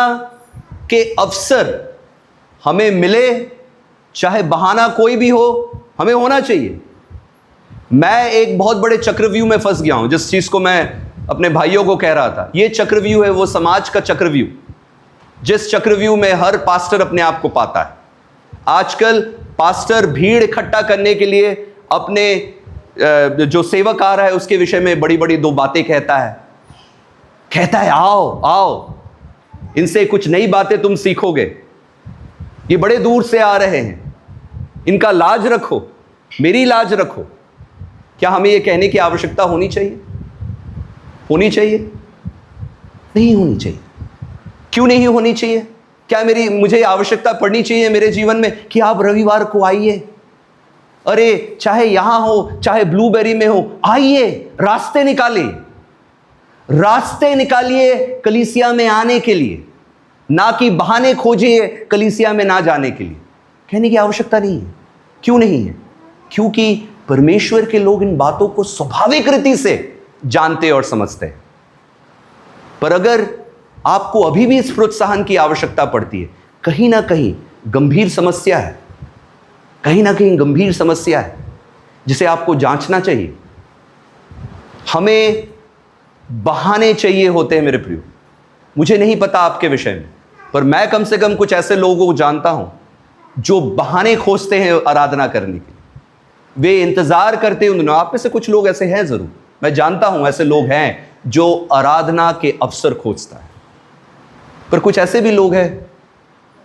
के अवसर हमें मिले, चाहे बहाना कोई भी हो, हमें होना चाहिए। मैं एक बहुत बड़े चक्रव्यूह में फंस गया हूं, जिस चीज को मैं अपने भाइयों को कह रहा था। यह चक्रव्यूह है वो समाज का चक्रव्यूह, जिस चक्रव्यूह में हर पास्टर अपने आप को पाता है। आजकल पास्टर भीड़ इकट्ठा करने के लिए अपने जो सेवक आ रहा है उसके विषय में बड़ी बड़ी दो बातें कहता है आओ आओ, इनसे कुछ नई बातें तुम सीखोगे, ये बड़े दूर से आ रहे हैं, इनका लाज रखो, मेरी लाज रखो। क्या हमें यह कहने की आवश्यकता होनी चाहिए? होनी चाहिए? नहीं होनी चाहिए। क्यों नहीं होनी चाहिए? क्या मुझे आवश्यकता पड़नी चाहिए मेरे जीवन में कि आप रविवार को आइए? अरे चाहे यहां हो चाहे ब्लूबेरी में हो, आइए, रास्ते निकालिए कलीसिया में आने के लिए, ना कि बहाने खोजिए कलीसिया में ना जाने के लिए। कहने की आवश्यकता नहीं है। क्यों नहीं है? क्योंकि परमेश्वर के लोग इन बातों को स्वाभाविक रीति से जानते और समझते हैं। पर अगर आपको अभी भी इस प्रोत्साहन की आवश्यकता पड़ती है, कहीं ना कहीं गंभीर समस्या है, कहीं ना कहीं गंभीर समस्या है जिसे आपको जांचना चाहिए। हमें बहाने चाहिए होते हैं मेरे प्रियो। मुझे नहीं पता आपके विषय में, पर मैं कम से कम कुछ ऐसे लोगों को जानता हूं जो बहाने खोजते हैं आराधना करने के। वे इंतजार करते हैं उन दिनों। आप में से कुछ लोग ऐसे हैं जरूर, मैं जानता हूं ऐसे लोग हैं जो आराधना के अवसर खोजता है। पर कुछ ऐसे भी लोग हैं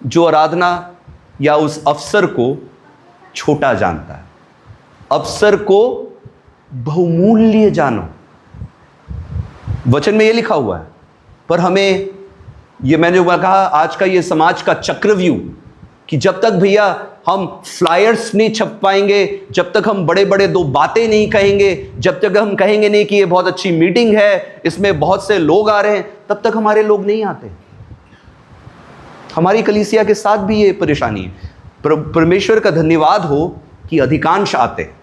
जो आराधना या उस अवसर को छोटा जानता है। अवसर को बहुमूल्य जानो, वचन में यह लिखा हुआ है। पर हमें ये, मैंने जो कहा, आज का ये समाज का चक्रव्यूह कि जब तक भैया हम फ्लायर्स नहीं छप पाएंगे, जब तक हम बड़े बड़े दो बातें नहीं कहेंगे, जब तक हम कहेंगे नहीं कि ये बहुत अच्छी मीटिंग है, इसमें बहुत से लोग आ रहे हैं, तब तक हमारे लोग नहीं आते। हमारी कलीसिया के साथ भी ये परेशानी है। परमेश्वर का धन्यवाद हो कि अधिकांश आते हैं।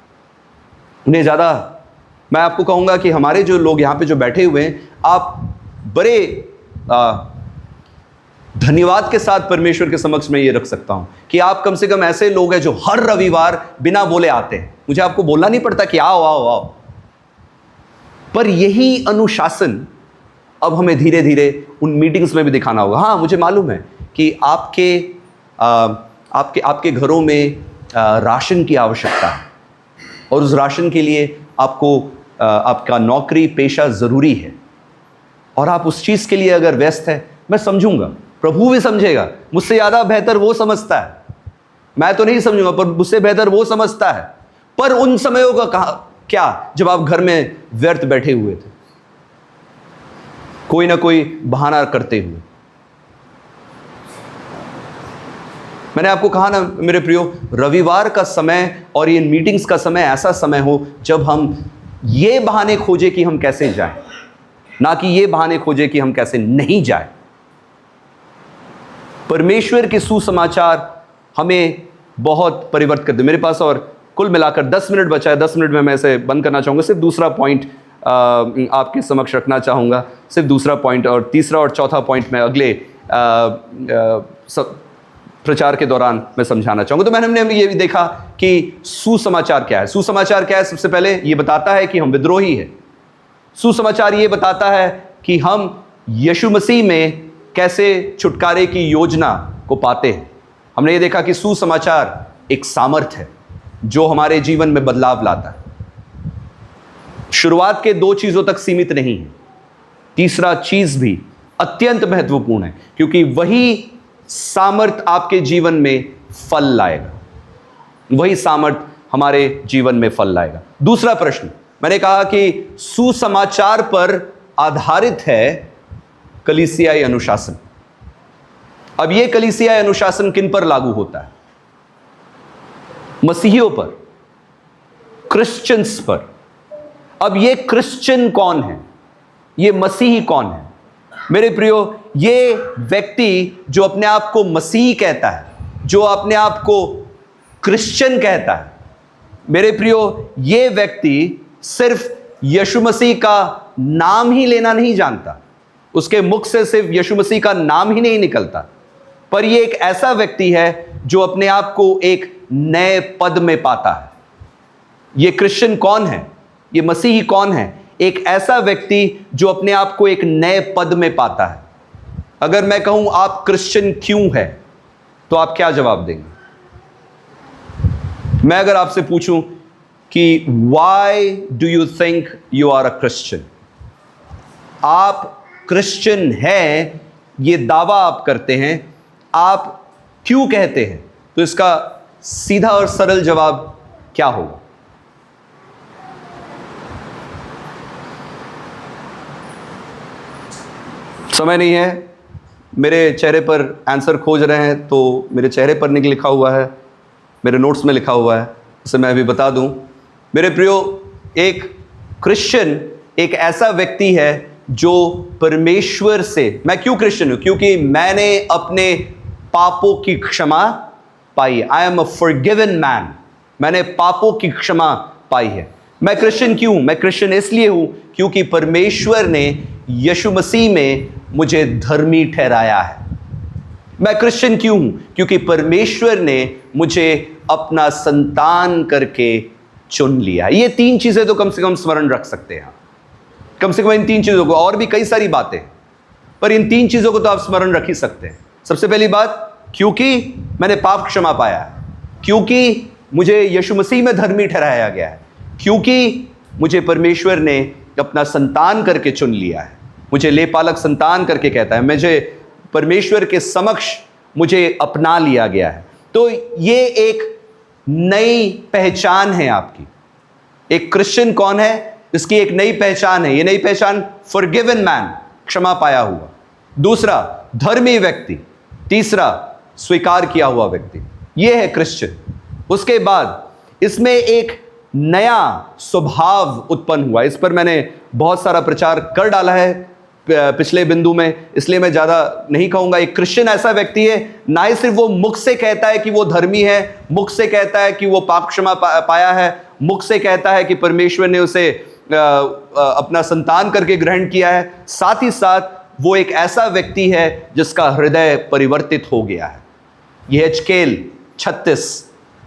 उन्हें ज़्यादा, मैं आपको कहूँगा कि हमारे जो लोग यहाँ पे जो बैठे हुए हैं, आप बड़े धन्यवाद के साथ परमेश्वर के समक्ष में ये रख सकता हूँ कि आप कम से कम ऐसे लोग हैं जो हर रविवार बिना बोले आते हैं। मुझे आपको बोलना नहीं पड़ता कि आओ आओ आओ। पर यही अनुशासन अब हमें धीरे धीरे उन मीटिंग्स में भी दिखाना होगा। हाँ, मुझे मालूम है कि आपके घरों में राशन की आवश्यकता है और उस राशन के लिए आपको आपका नौकरी पेशा ज़रूरी है और आप उस चीज़ के लिए अगर व्यस्त है, मैं समझूंगा, प्रभु भी समझेगा। मुझसे ज़्यादा बेहतर वो समझता है, मैं तो नहीं समझूंगा, पर मुझसे बेहतर वो समझता है। पर उन समयों का कहा क्या, जब आप घर में व्यर्थ बैठे हुए थे, कोई ना कोई बहाना करते हुए। मैंने आपको कहा ना मेरे प्रियो, रविवार का समय और ये मीटिंग्स का समय ऐसा समय हो जब हम ये बहाने खोजे कि हम कैसे जाएं, ना कि ये बहाने खोजे कि हम कैसे नहीं जाएं। परमेश्वर के सुसमाचार हमें बहुत परिवर्तित कर दे। मेरे पास और कुल मिलाकर 10 मिनट बचा है। 10 मिनट में मैं इसे बंद करना चाहूँगा। सिर्फ दूसरा पॉइंट आपके समक्ष रखना चाहूँगा, सिर्फ दूसरा पॉइंट, और तीसरा और चौथा पॉइंट मैं अगले प्रचार के दौरान मैं समझाना चाहूँगा। तो हमने ये भी देखा कि सुसमाचार क्या है। सुसमाचार क्या है? सबसे पहले ये बताता है कि हम विद्रोही हैं। सुसमाचार ये बताता है कि हम यीशु मसीह में कैसे छुटकारे की योजना को पाते हैं। हमने ये देखा कि सुसमाचार एक सामर्थ है जो हमारे जीवन में बदलाव लाता है। शुरुआत के 2 चीज़ों तक सीमित नहीं है, तीसरा चीज़ भी अत्यंत महत्वपूर्ण है, क्योंकि वही सामर्थ आपके जीवन में फल लाएगा। वही सामर्थ हमारे जीवन में फल लाएगा। दूसरा प्रश्न, मैंने कहा कि सुसमाचार पर आधारित है कलीसियाई अनुशासन। अब यह कलीसियाई अनुशासन किन पर लागू होता है? मसीहियों पर, क्रिश्चियंस पर। अब ये क्रिश्चियन कौन है? ये मसीही कौन है? मेरे प्रियो, ये व्यक्ति जो अपने आप को मसीही कहता है, जो अपने आप को क्रिश्चियन कहता है, मेरे प्रियो, ये व्यक्ति सिर्फ यीशु मसीह का नाम ही लेना नहीं जानता, उसके मुख से सिर्फ यीशु मसीह का नाम ही नहीं निकलता, पर ये एक ऐसा व्यक्ति है जो अपने आप को एक नए पद में पाता है। ये क्रिश्चियन कौन है? ये मसीही कौन है? एक ऐसा व्यक्ति जो अपने आप को एक नए पद में पाता है। अगर मैं कहूं आप क्रिश्चियन क्यों है, तो आप क्या जवाब देंगे? मैं अगर आपसे पूछूं कि why do you think you are a Christian, आप क्रिश्चियन हैं, ये दावा आप करते हैं, आप क्यों कहते हैं, तो इसका सीधा और सरल जवाब क्या होगा? समय नहीं है, मेरे चेहरे पर आंसर खोज रहे हैं, तो मेरे चेहरे पर लिखा हुआ है, मेरे नोट्स में लिखा हुआ है, उसे मैं भी बता दूं। मेरे प्रियो, एक क्रिश्चियन एक ऐसा व्यक्ति है जो परमेश्वर से, मैं क्यों क्रिश्चियन हूं? क्योंकि मैंने अपने पापों की क्षमा पाई। I am a forgiven man. मैंने पापों की क्षमा पाई है। मैं क्रिश्चियन क्यों? मैं क्रिश्चियन इसलिए हूं क्योंकि परमेश्वर ने यीशु मसीह में मुझे धर्मी ठहराया है। मैं क्रिश्चियन क्यों हूं? क्योंकि परमेश्वर ने मुझे अपना संतान करके चुन लिया। ये 3 चीजें तो कम से कम स्मरण रख सकते हैं, कम से कम इन 3 चीजों को, और भी कई सारी बातें, पर इन 3 चीजों को तो आप स्मरण रख ही सकते हैं। सबसे पहली बात, क्योंकि मैंने पाप क्षमा पाया है, क्योंकि मुझे यीशु मसीह में धर्मी ठहराया गया है, क्योंकि मुझे परमेश्वर ने अपना संतान करके चुन लिया है, मुझे लेपालक संतान करके कहता है, मुझे परमेश्वर के समक्ष मुझे अपना लिया गया है। तो ये एक नई पहचान है आपकी। एक क्रिश्चियन कौन है? इसकी एक नई पहचान है। ये नई पहचान फॉरगिवन मैन, क्षमा पाया हुआ। दूसरा, धर्मी व्यक्ति। तीसरा, स्वीकार किया हुआ व्यक्ति। ये है क्रिश्चियन। उसके बाद इसमें एक नया स्वभाव उत्पन्न हुआ। इस पर मैंने बहुत सारा प्रचार कर डाला है पिछले बिंदु में, इसलिए मैं ज़्यादा नहीं कहूँगा। एक क्रिश्चियन ऐसा व्यक्ति है, ना ही सिर्फ वो मुख से कहता है कि वो धर्मी है, मुख से कहता है कि वो पाप क्षमा पाया है, मुख से कहता है कि परमेश्वर ने उसे अपना संतान करके ग्रहण किया है, साथ ही साथ वो एक ऐसा व्यक्ति है जिसका हृदय परिवर्तित हो गया है। यह एचकेल 36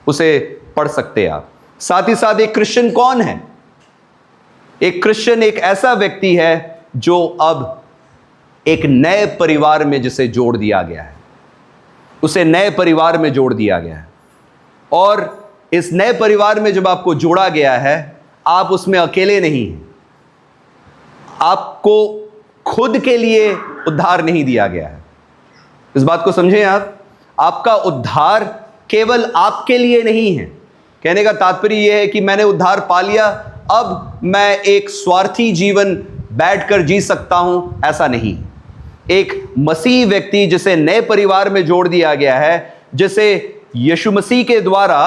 उसे पढ़ सकते हैं आप। साथ ही साथ एक क्रिश्चियन कौन है? एक क्रिश्चियन एक ऐसा व्यक्ति है जो अब एक नए परिवार में जिसे जोड़ दिया गया है, उसे नए परिवार में जोड़ दिया गया है। और इस नए परिवार में जब आपको जोड़ा गया है, आप उसमें अकेले नहीं हैं। आपको खुद के लिए उद्धार नहीं दिया गया है। इस बात को समझें आप। आपका उद्धार केवल आपके लिए नहीं है। कहने का तात्पर्य यह है कि मैंने उद्धार पा लिया, अब मैं एक स्वार्थी जीवन बैठकर जी सकता हूं, ऐसा नहीं। एक मसीह व्यक्ति जिसे नए परिवार में जोड़ दिया गया है, जिसे यीशु मसीह के द्वारा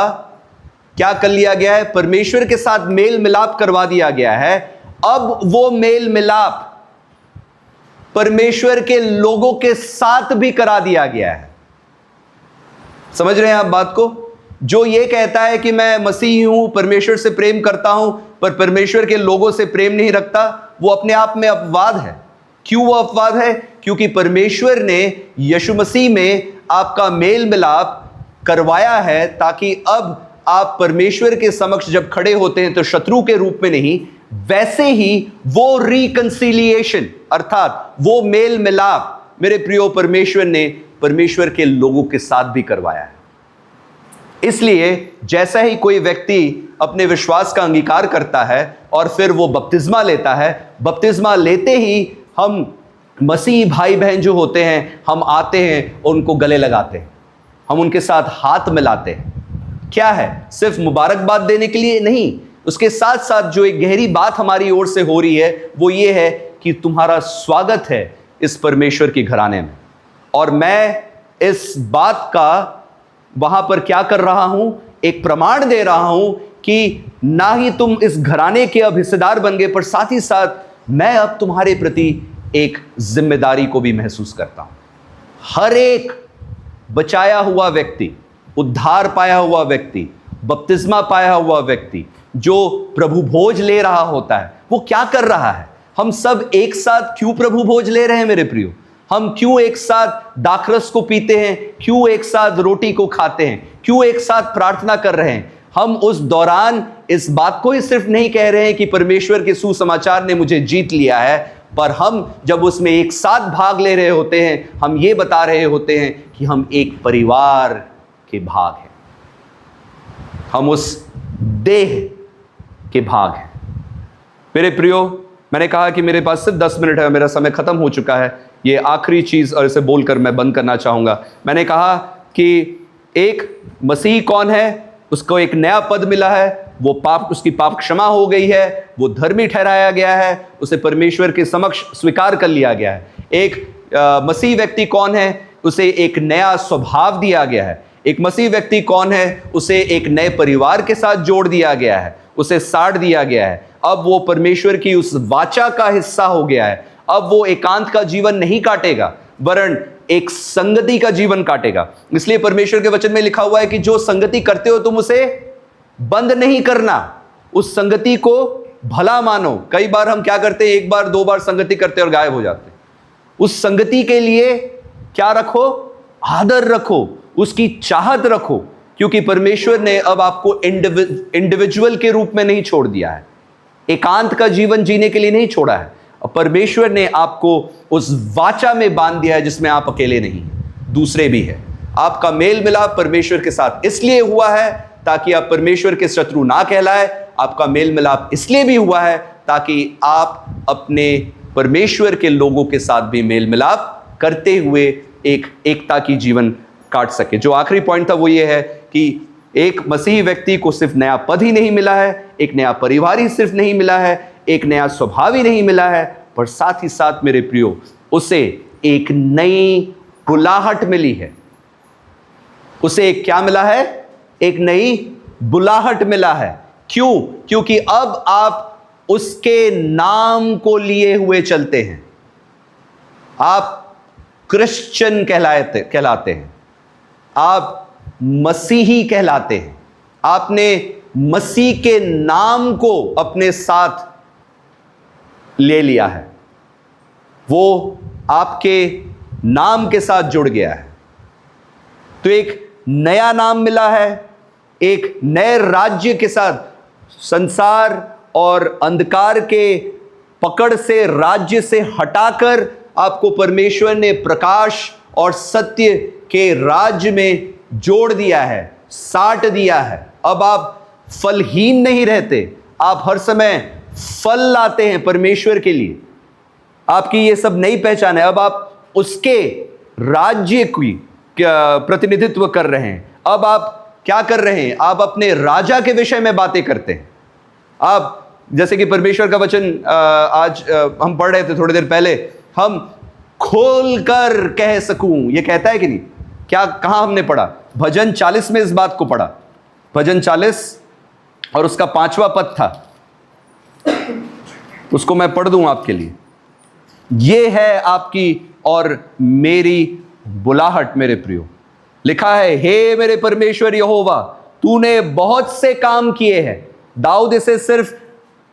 क्या कर लिया गया है? परमेश्वर के साथ मेल मिलाप करवा दिया गया है। अब वो मेल मिलाप परमेश्वर के लोगों के साथ भी करा दिया गया है। समझ रहे हैं आप बात को? जो ये कहता है कि मैं मसीही हूं, परमेश्वर से प्रेम करता हूं, पर परमेश्वर के लोगों से प्रेम नहीं रखता, वो अपने आप में अपवाद है। क्यों वो अपवाद है? क्योंकि परमेश्वर ने यीशु मसीह में आपका मेल मिलाप करवाया है, ताकि अब आप परमेश्वर के समक्ष जब खड़े होते हैं तो शत्रु के रूप में नहीं, वैसे ही वो रिकंसिलिएशन अर्थात वो मेल मिलाप मेरे प्रियो परमेश्वर ने परमेश्वर के लोगों के साथ भी करवाया है। इसलिए जैसा ही कोई व्यक्ति अपने विश्वास का अंगीकार करता है और फिर वो बपतिस्मा लेता है, बपतिस्मा लेते ही हम मसीह भाई बहन जो होते हैं, हम आते हैं, उनको गले लगाते हैं, हम उनके साथ हाथ मिलाते हैं। क्या है? सिर्फ मुबारकबाद देने के लिए नहीं, उसके साथ साथ जो एक गहरी बात हमारी ओर से हो रही है वो ये है कि तुम्हारा स्वागत है इस परमेश्वर के घराने में। और मैं इस बात का वहां पर क्या कर रहा हूं? एक प्रमाण दे रहा हूं कि ना ही तुम इस घराने के अब हिस्सेदार बन गए, पर साथ ही साथ मैं अब तुम्हारे प्रति एक जिम्मेदारी को भी महसूस करता हूं। हर एक बचाया हुआ व्यक्ति, उद्धार पाया हुआ व्यक्ति, बपतिस्मा पाया हुआ व्यक्ति जो प्रभु भोज ले रहा होता है, वो क्या कर रहा है? हम सब एक साथ क्यों प्रभु भोज ले रहे हैं मेरे प्रियो? हम क्यों एक साथ दाखरस को पीते हैं? क्यों एक साथ रोटी को खाते हैं? क्यों एक साथ प्रार्थना कर रहे हैं? हम उस दौरान इस बात को ही सिर्फ नहीं कह रहे हैं कि परमेश्वर के सुसमाचार ने मुझे जीत लिया है, पर हम जब उसमें एक साथ भाग ले रहे होते हैं, हम ये बता रहे होते हैं कि हम एक परिवार के भाग हैं, हम उस देह के भाग हैं। मेरे प्रियो, मैंने कहा कि मेरे पास सिर्फ 10 मिनट है, मेरा समय खत्म हो चुका है। ये आखिरी चीज और इसे बोलकर मैं बंद करना चाहूंगा। मैंने कहा कि एक मसीह कौन है? उसको एक नया पद मिला है, वो पाप, उसकी पाप क्षमा हो गई है, वो धर्मी ठहराया गया है, उसे परमेश्वर के समक्ष स्वीकार कर लिया गया है। एक मसीह व्यक्ति कौन है? उसे एक नया स्वभाव दिया गया है। एक मसीह व्यक्ति कौन है? उसे एक नए परिवार के साथ जोड़ दिया गया है, उसे साड़ दिया गया है। अब वो परमेश्वर की उस वाचा का हिस्सा हो गया है। अब वो एकांत का जीवन नहीं काटेगा, वरन एक संगति का जीवन काटेगा। इसलिए परमेश्वर के वचन में लिखा हुआ है कि जो संगति करते हो तुम उसे बंद नहीं करना, उस संगति को भला मानो। कई बार हम क्या करते हैं? एक बार दो बार संगति करते और गायब हो जाते। उस संगति के लिए क्या रखो? आदर रखो, उसकी चाहत रखो, क्योंकि परमेश्वर ने अब आपको इंडिविजुअल के रूप में नहीं छोड़ दिया है, एकांत का जीवन जीने के लिए नहीं छोड़ा है। परमेश्वर ने आपको उस वाचा में बांध दिया है जिसमें आप अकेले नहीं हैं। दूसरे भी है। आपका मेल मिलाप परमेश्वर के साथ इसलिए हुआ है ताकि आप परमेश्वर के शत्रु ना कहलाए। आपका मेल मिलाप इसलिए भी हुआ है ताकि आप अपने परमेश्वर के लोगों के साथ भी मेल मिलाप करते हुए एक एकता की जीवन काट सके। जो आखिरी पॉइंट था वो ये है कि एक मसीही व्यक्ति को सिर्फ नया पद ही नहीं मिला है, एक नया परिवार ही सिर्फ नहीं मिला है, एक नया स्वभाव ही नहीं मिला है, पर साथ ही साथ मेरे प्रियो उसे एक नई बुलाहट मिली है। उसे एक क्या मिला है? एक नई बुलाहट मिला है। क्यों? क्योंकि अब आप उसके नाम को लिए हुए चलते हैं। आप क्रिश्चियन कहलाते हैं, आप मसीही कहलाते हैं। आपने मसीह के नाम को अपने साथ ले लिया है, वो आपके नाम के साथ जुड़ गया है। तो एक नया नाम मिला है, एक नए राज्य के साथ। संसार और अंधकार के पकड़ से, राज्य से हटाकर आपको परमेश्वर ने प्रकाश और सत्य के राज्य में जोड़ दिया है, साट दिया है। अब आप फलहीन नहीं रहते, आप हर समय फल लाते हैं परमेश्वर के लिए। आपकी ये सब नई पहचान है। अब आप उसके राज्य की प्रतिनिधित्व कर रहे हैं। अब आप क्या कर रहे हैं? आप अपने राजा के विषय में बातें करते हैं। आप जैसे कि परमेश्वर का वचन आज हम पढ़ रहे थे थोड़ी देर पहले, हम खोल कर कह सकूं, ये कहता है कि नहीं? क्या कहां हमने पढ़ा? भजन 40 में इस बात को पढ़ा। भजन 40 और उसका 5वां पद था, उसको मैं पढ़ दूं आपके लिए। ये है आपकी और मेरी बुलाहट मेरे प्रियो। लिखा है, हे मेरे परमेश्वर यहोवा, तूने बहुत से काम किए हैं। दाऊद इसे सिर्फ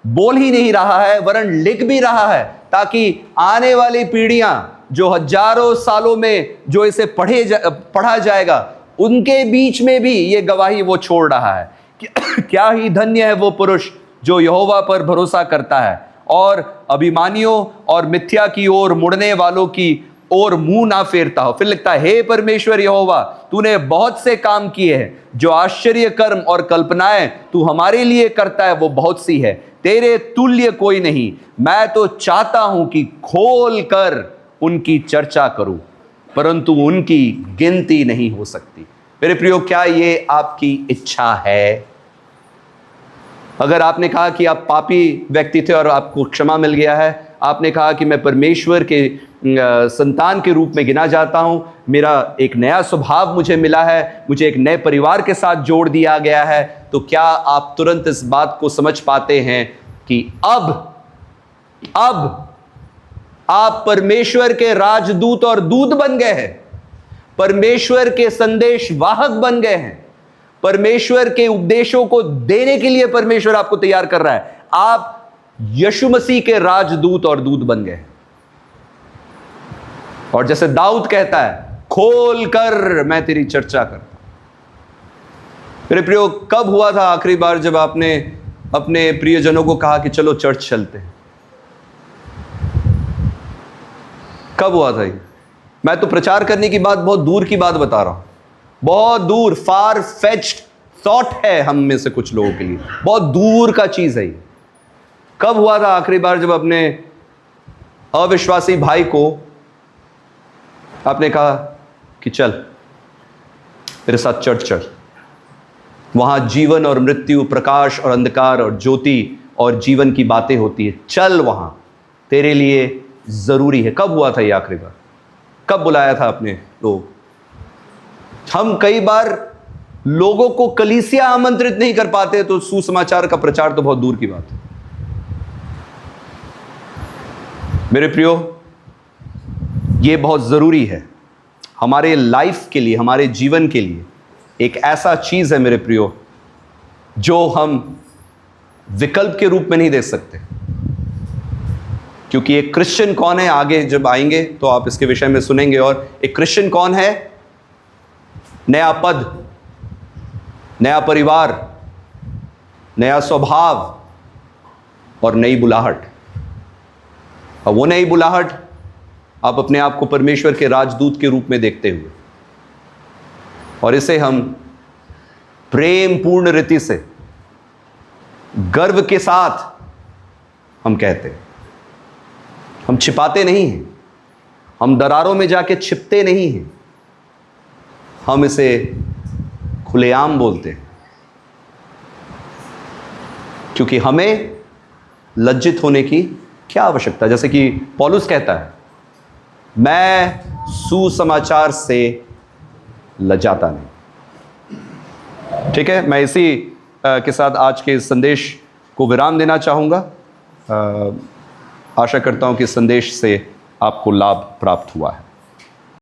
बोल ही नहीं रहा है वरन लिख भी रहा है, ताकि आने वाली पीढ़ियां जो हजारों सालों में जो इसे पढ़ा जाएगा, उनके बीच में भी ये गवाही वो छोड़ रहा है कि क्या ही धन्य है वो पुरुष जो यहोवा पर भरोसा करता है और अभिमानियों और मिथ्या की ओर मुड़ने वालों की ओर मुंह ना फेरता हो। फिर लिखता है, हे परमेश्वर यहोवा, तूने बहुत से काम किए हैं। जो आश्चर्य कर्म और कल्पनाएं तू हमारे लिए करता है वो बहुत सी है, तेरे तुल्य कोई नहीं। मैं तो चाहता हूं कि खोल कर उनकी चर्चा करूं, परंतु उनकी गिनती नहीं हो सकती। मेरे प्रियो, क्या ये आपकी इच्छा है? अगर आपने कहा कि आप पापी व्यक्ति थे और आपको क्षमा मिल गया है, आपने कहा कि मैं परमेश्वर के संतान के रूप में गिना जाता हूं, मेरा एक नया स्वभाव मुझे मिला है, मुझे एक नए परिवार के साथ जोड़ दिया गया है, तो क्या आप तुरंत इस बात को समझ पाते हैं कि अब आप परमेश्वर के राजदूत और दूत बन गए हैं, परमेश्वर के संदेश वाहक बन गए हैं, परमेश्वर के उपदेशों को देने के लिए परमेश्वर आपको तैयार कर रहा है। आप यीशु मसीह के राजदूत और दूत बन गए। और जैसे दाऊद कहता है, खोल कर मैं तेरी चर्चा करता। मेरे प्रियो, कब हुआ था आखिरी बार जब आपने अपने प्रियजनों को कहा कि चलो चर्च चलते हैं? कब हुआ था ये? मैं तो प्रचार करने की बात बहुत दूर की बात बता रहा हूं, बहुत दूर, फार फेच्ड थॉट है हम में से कुछ लोगों के लिए, बहुत दूर का चीज है ये। कब हुआ था आखिरी बार जब अपने अविश्वासी भाई को आपने कहा कि चल मेरे साथ चर्च चल, वहां जीवन और मृत्यु, प्रकाश और अंधकार और ज्योति और जीवन की बातें होती है, चल वहां, तेरे लिए जरूरी है। कब हुआ था ये आखिरी बार? कब बुलाया था अपने लोग? हम कई बार लोगों को कलीसिया आमंत्रित नहीं कर पाते, तो सुसमाचार का प्रचार तो बहुत दूर की बात है। मेरे प्रियो, ये बहुत जरूरी है हमारे लाइफ के लिए, हमारे जीवन के लिए। एक ऐसा चीज है मेरे प्रियो जो हम विकल्प के रूप में नहीं दे सकते, क्योंकि एक क्रिश्चियन कौन है, आगे जब आएंगे तो आप इसके विषय में सुनेंगे। और एक क्रिश्चियन कौन है? नया पद, नया परिवार, नया स्वभाव और नई बुलाहट। और वो नई बुलाहट आप अपने आप को परमेश्वर के राजदूत के रूप में देखते हुए, और इसे हम प्रेम पूर्ण रीति से, गर्व के साथ हम कहते हैं। हम छिपाते नहीं हैं, हम दरारों में जाके छिपते नहीं हैं, हम इसे खुलेआम बोलते हैं, क्योंकि हमें लज्जित होने की क्या आवश्यकता। जैसे कि पौलुस कहता है, मैं सुसमाचार से लजाता नहीं। ठीक है, मैं इसी के साथ आज के इस संदेश को विराम देना चाहूँगा। आशा करता हूँ कि इस संदेश से आपको लाभ प्राप्त हुआ है।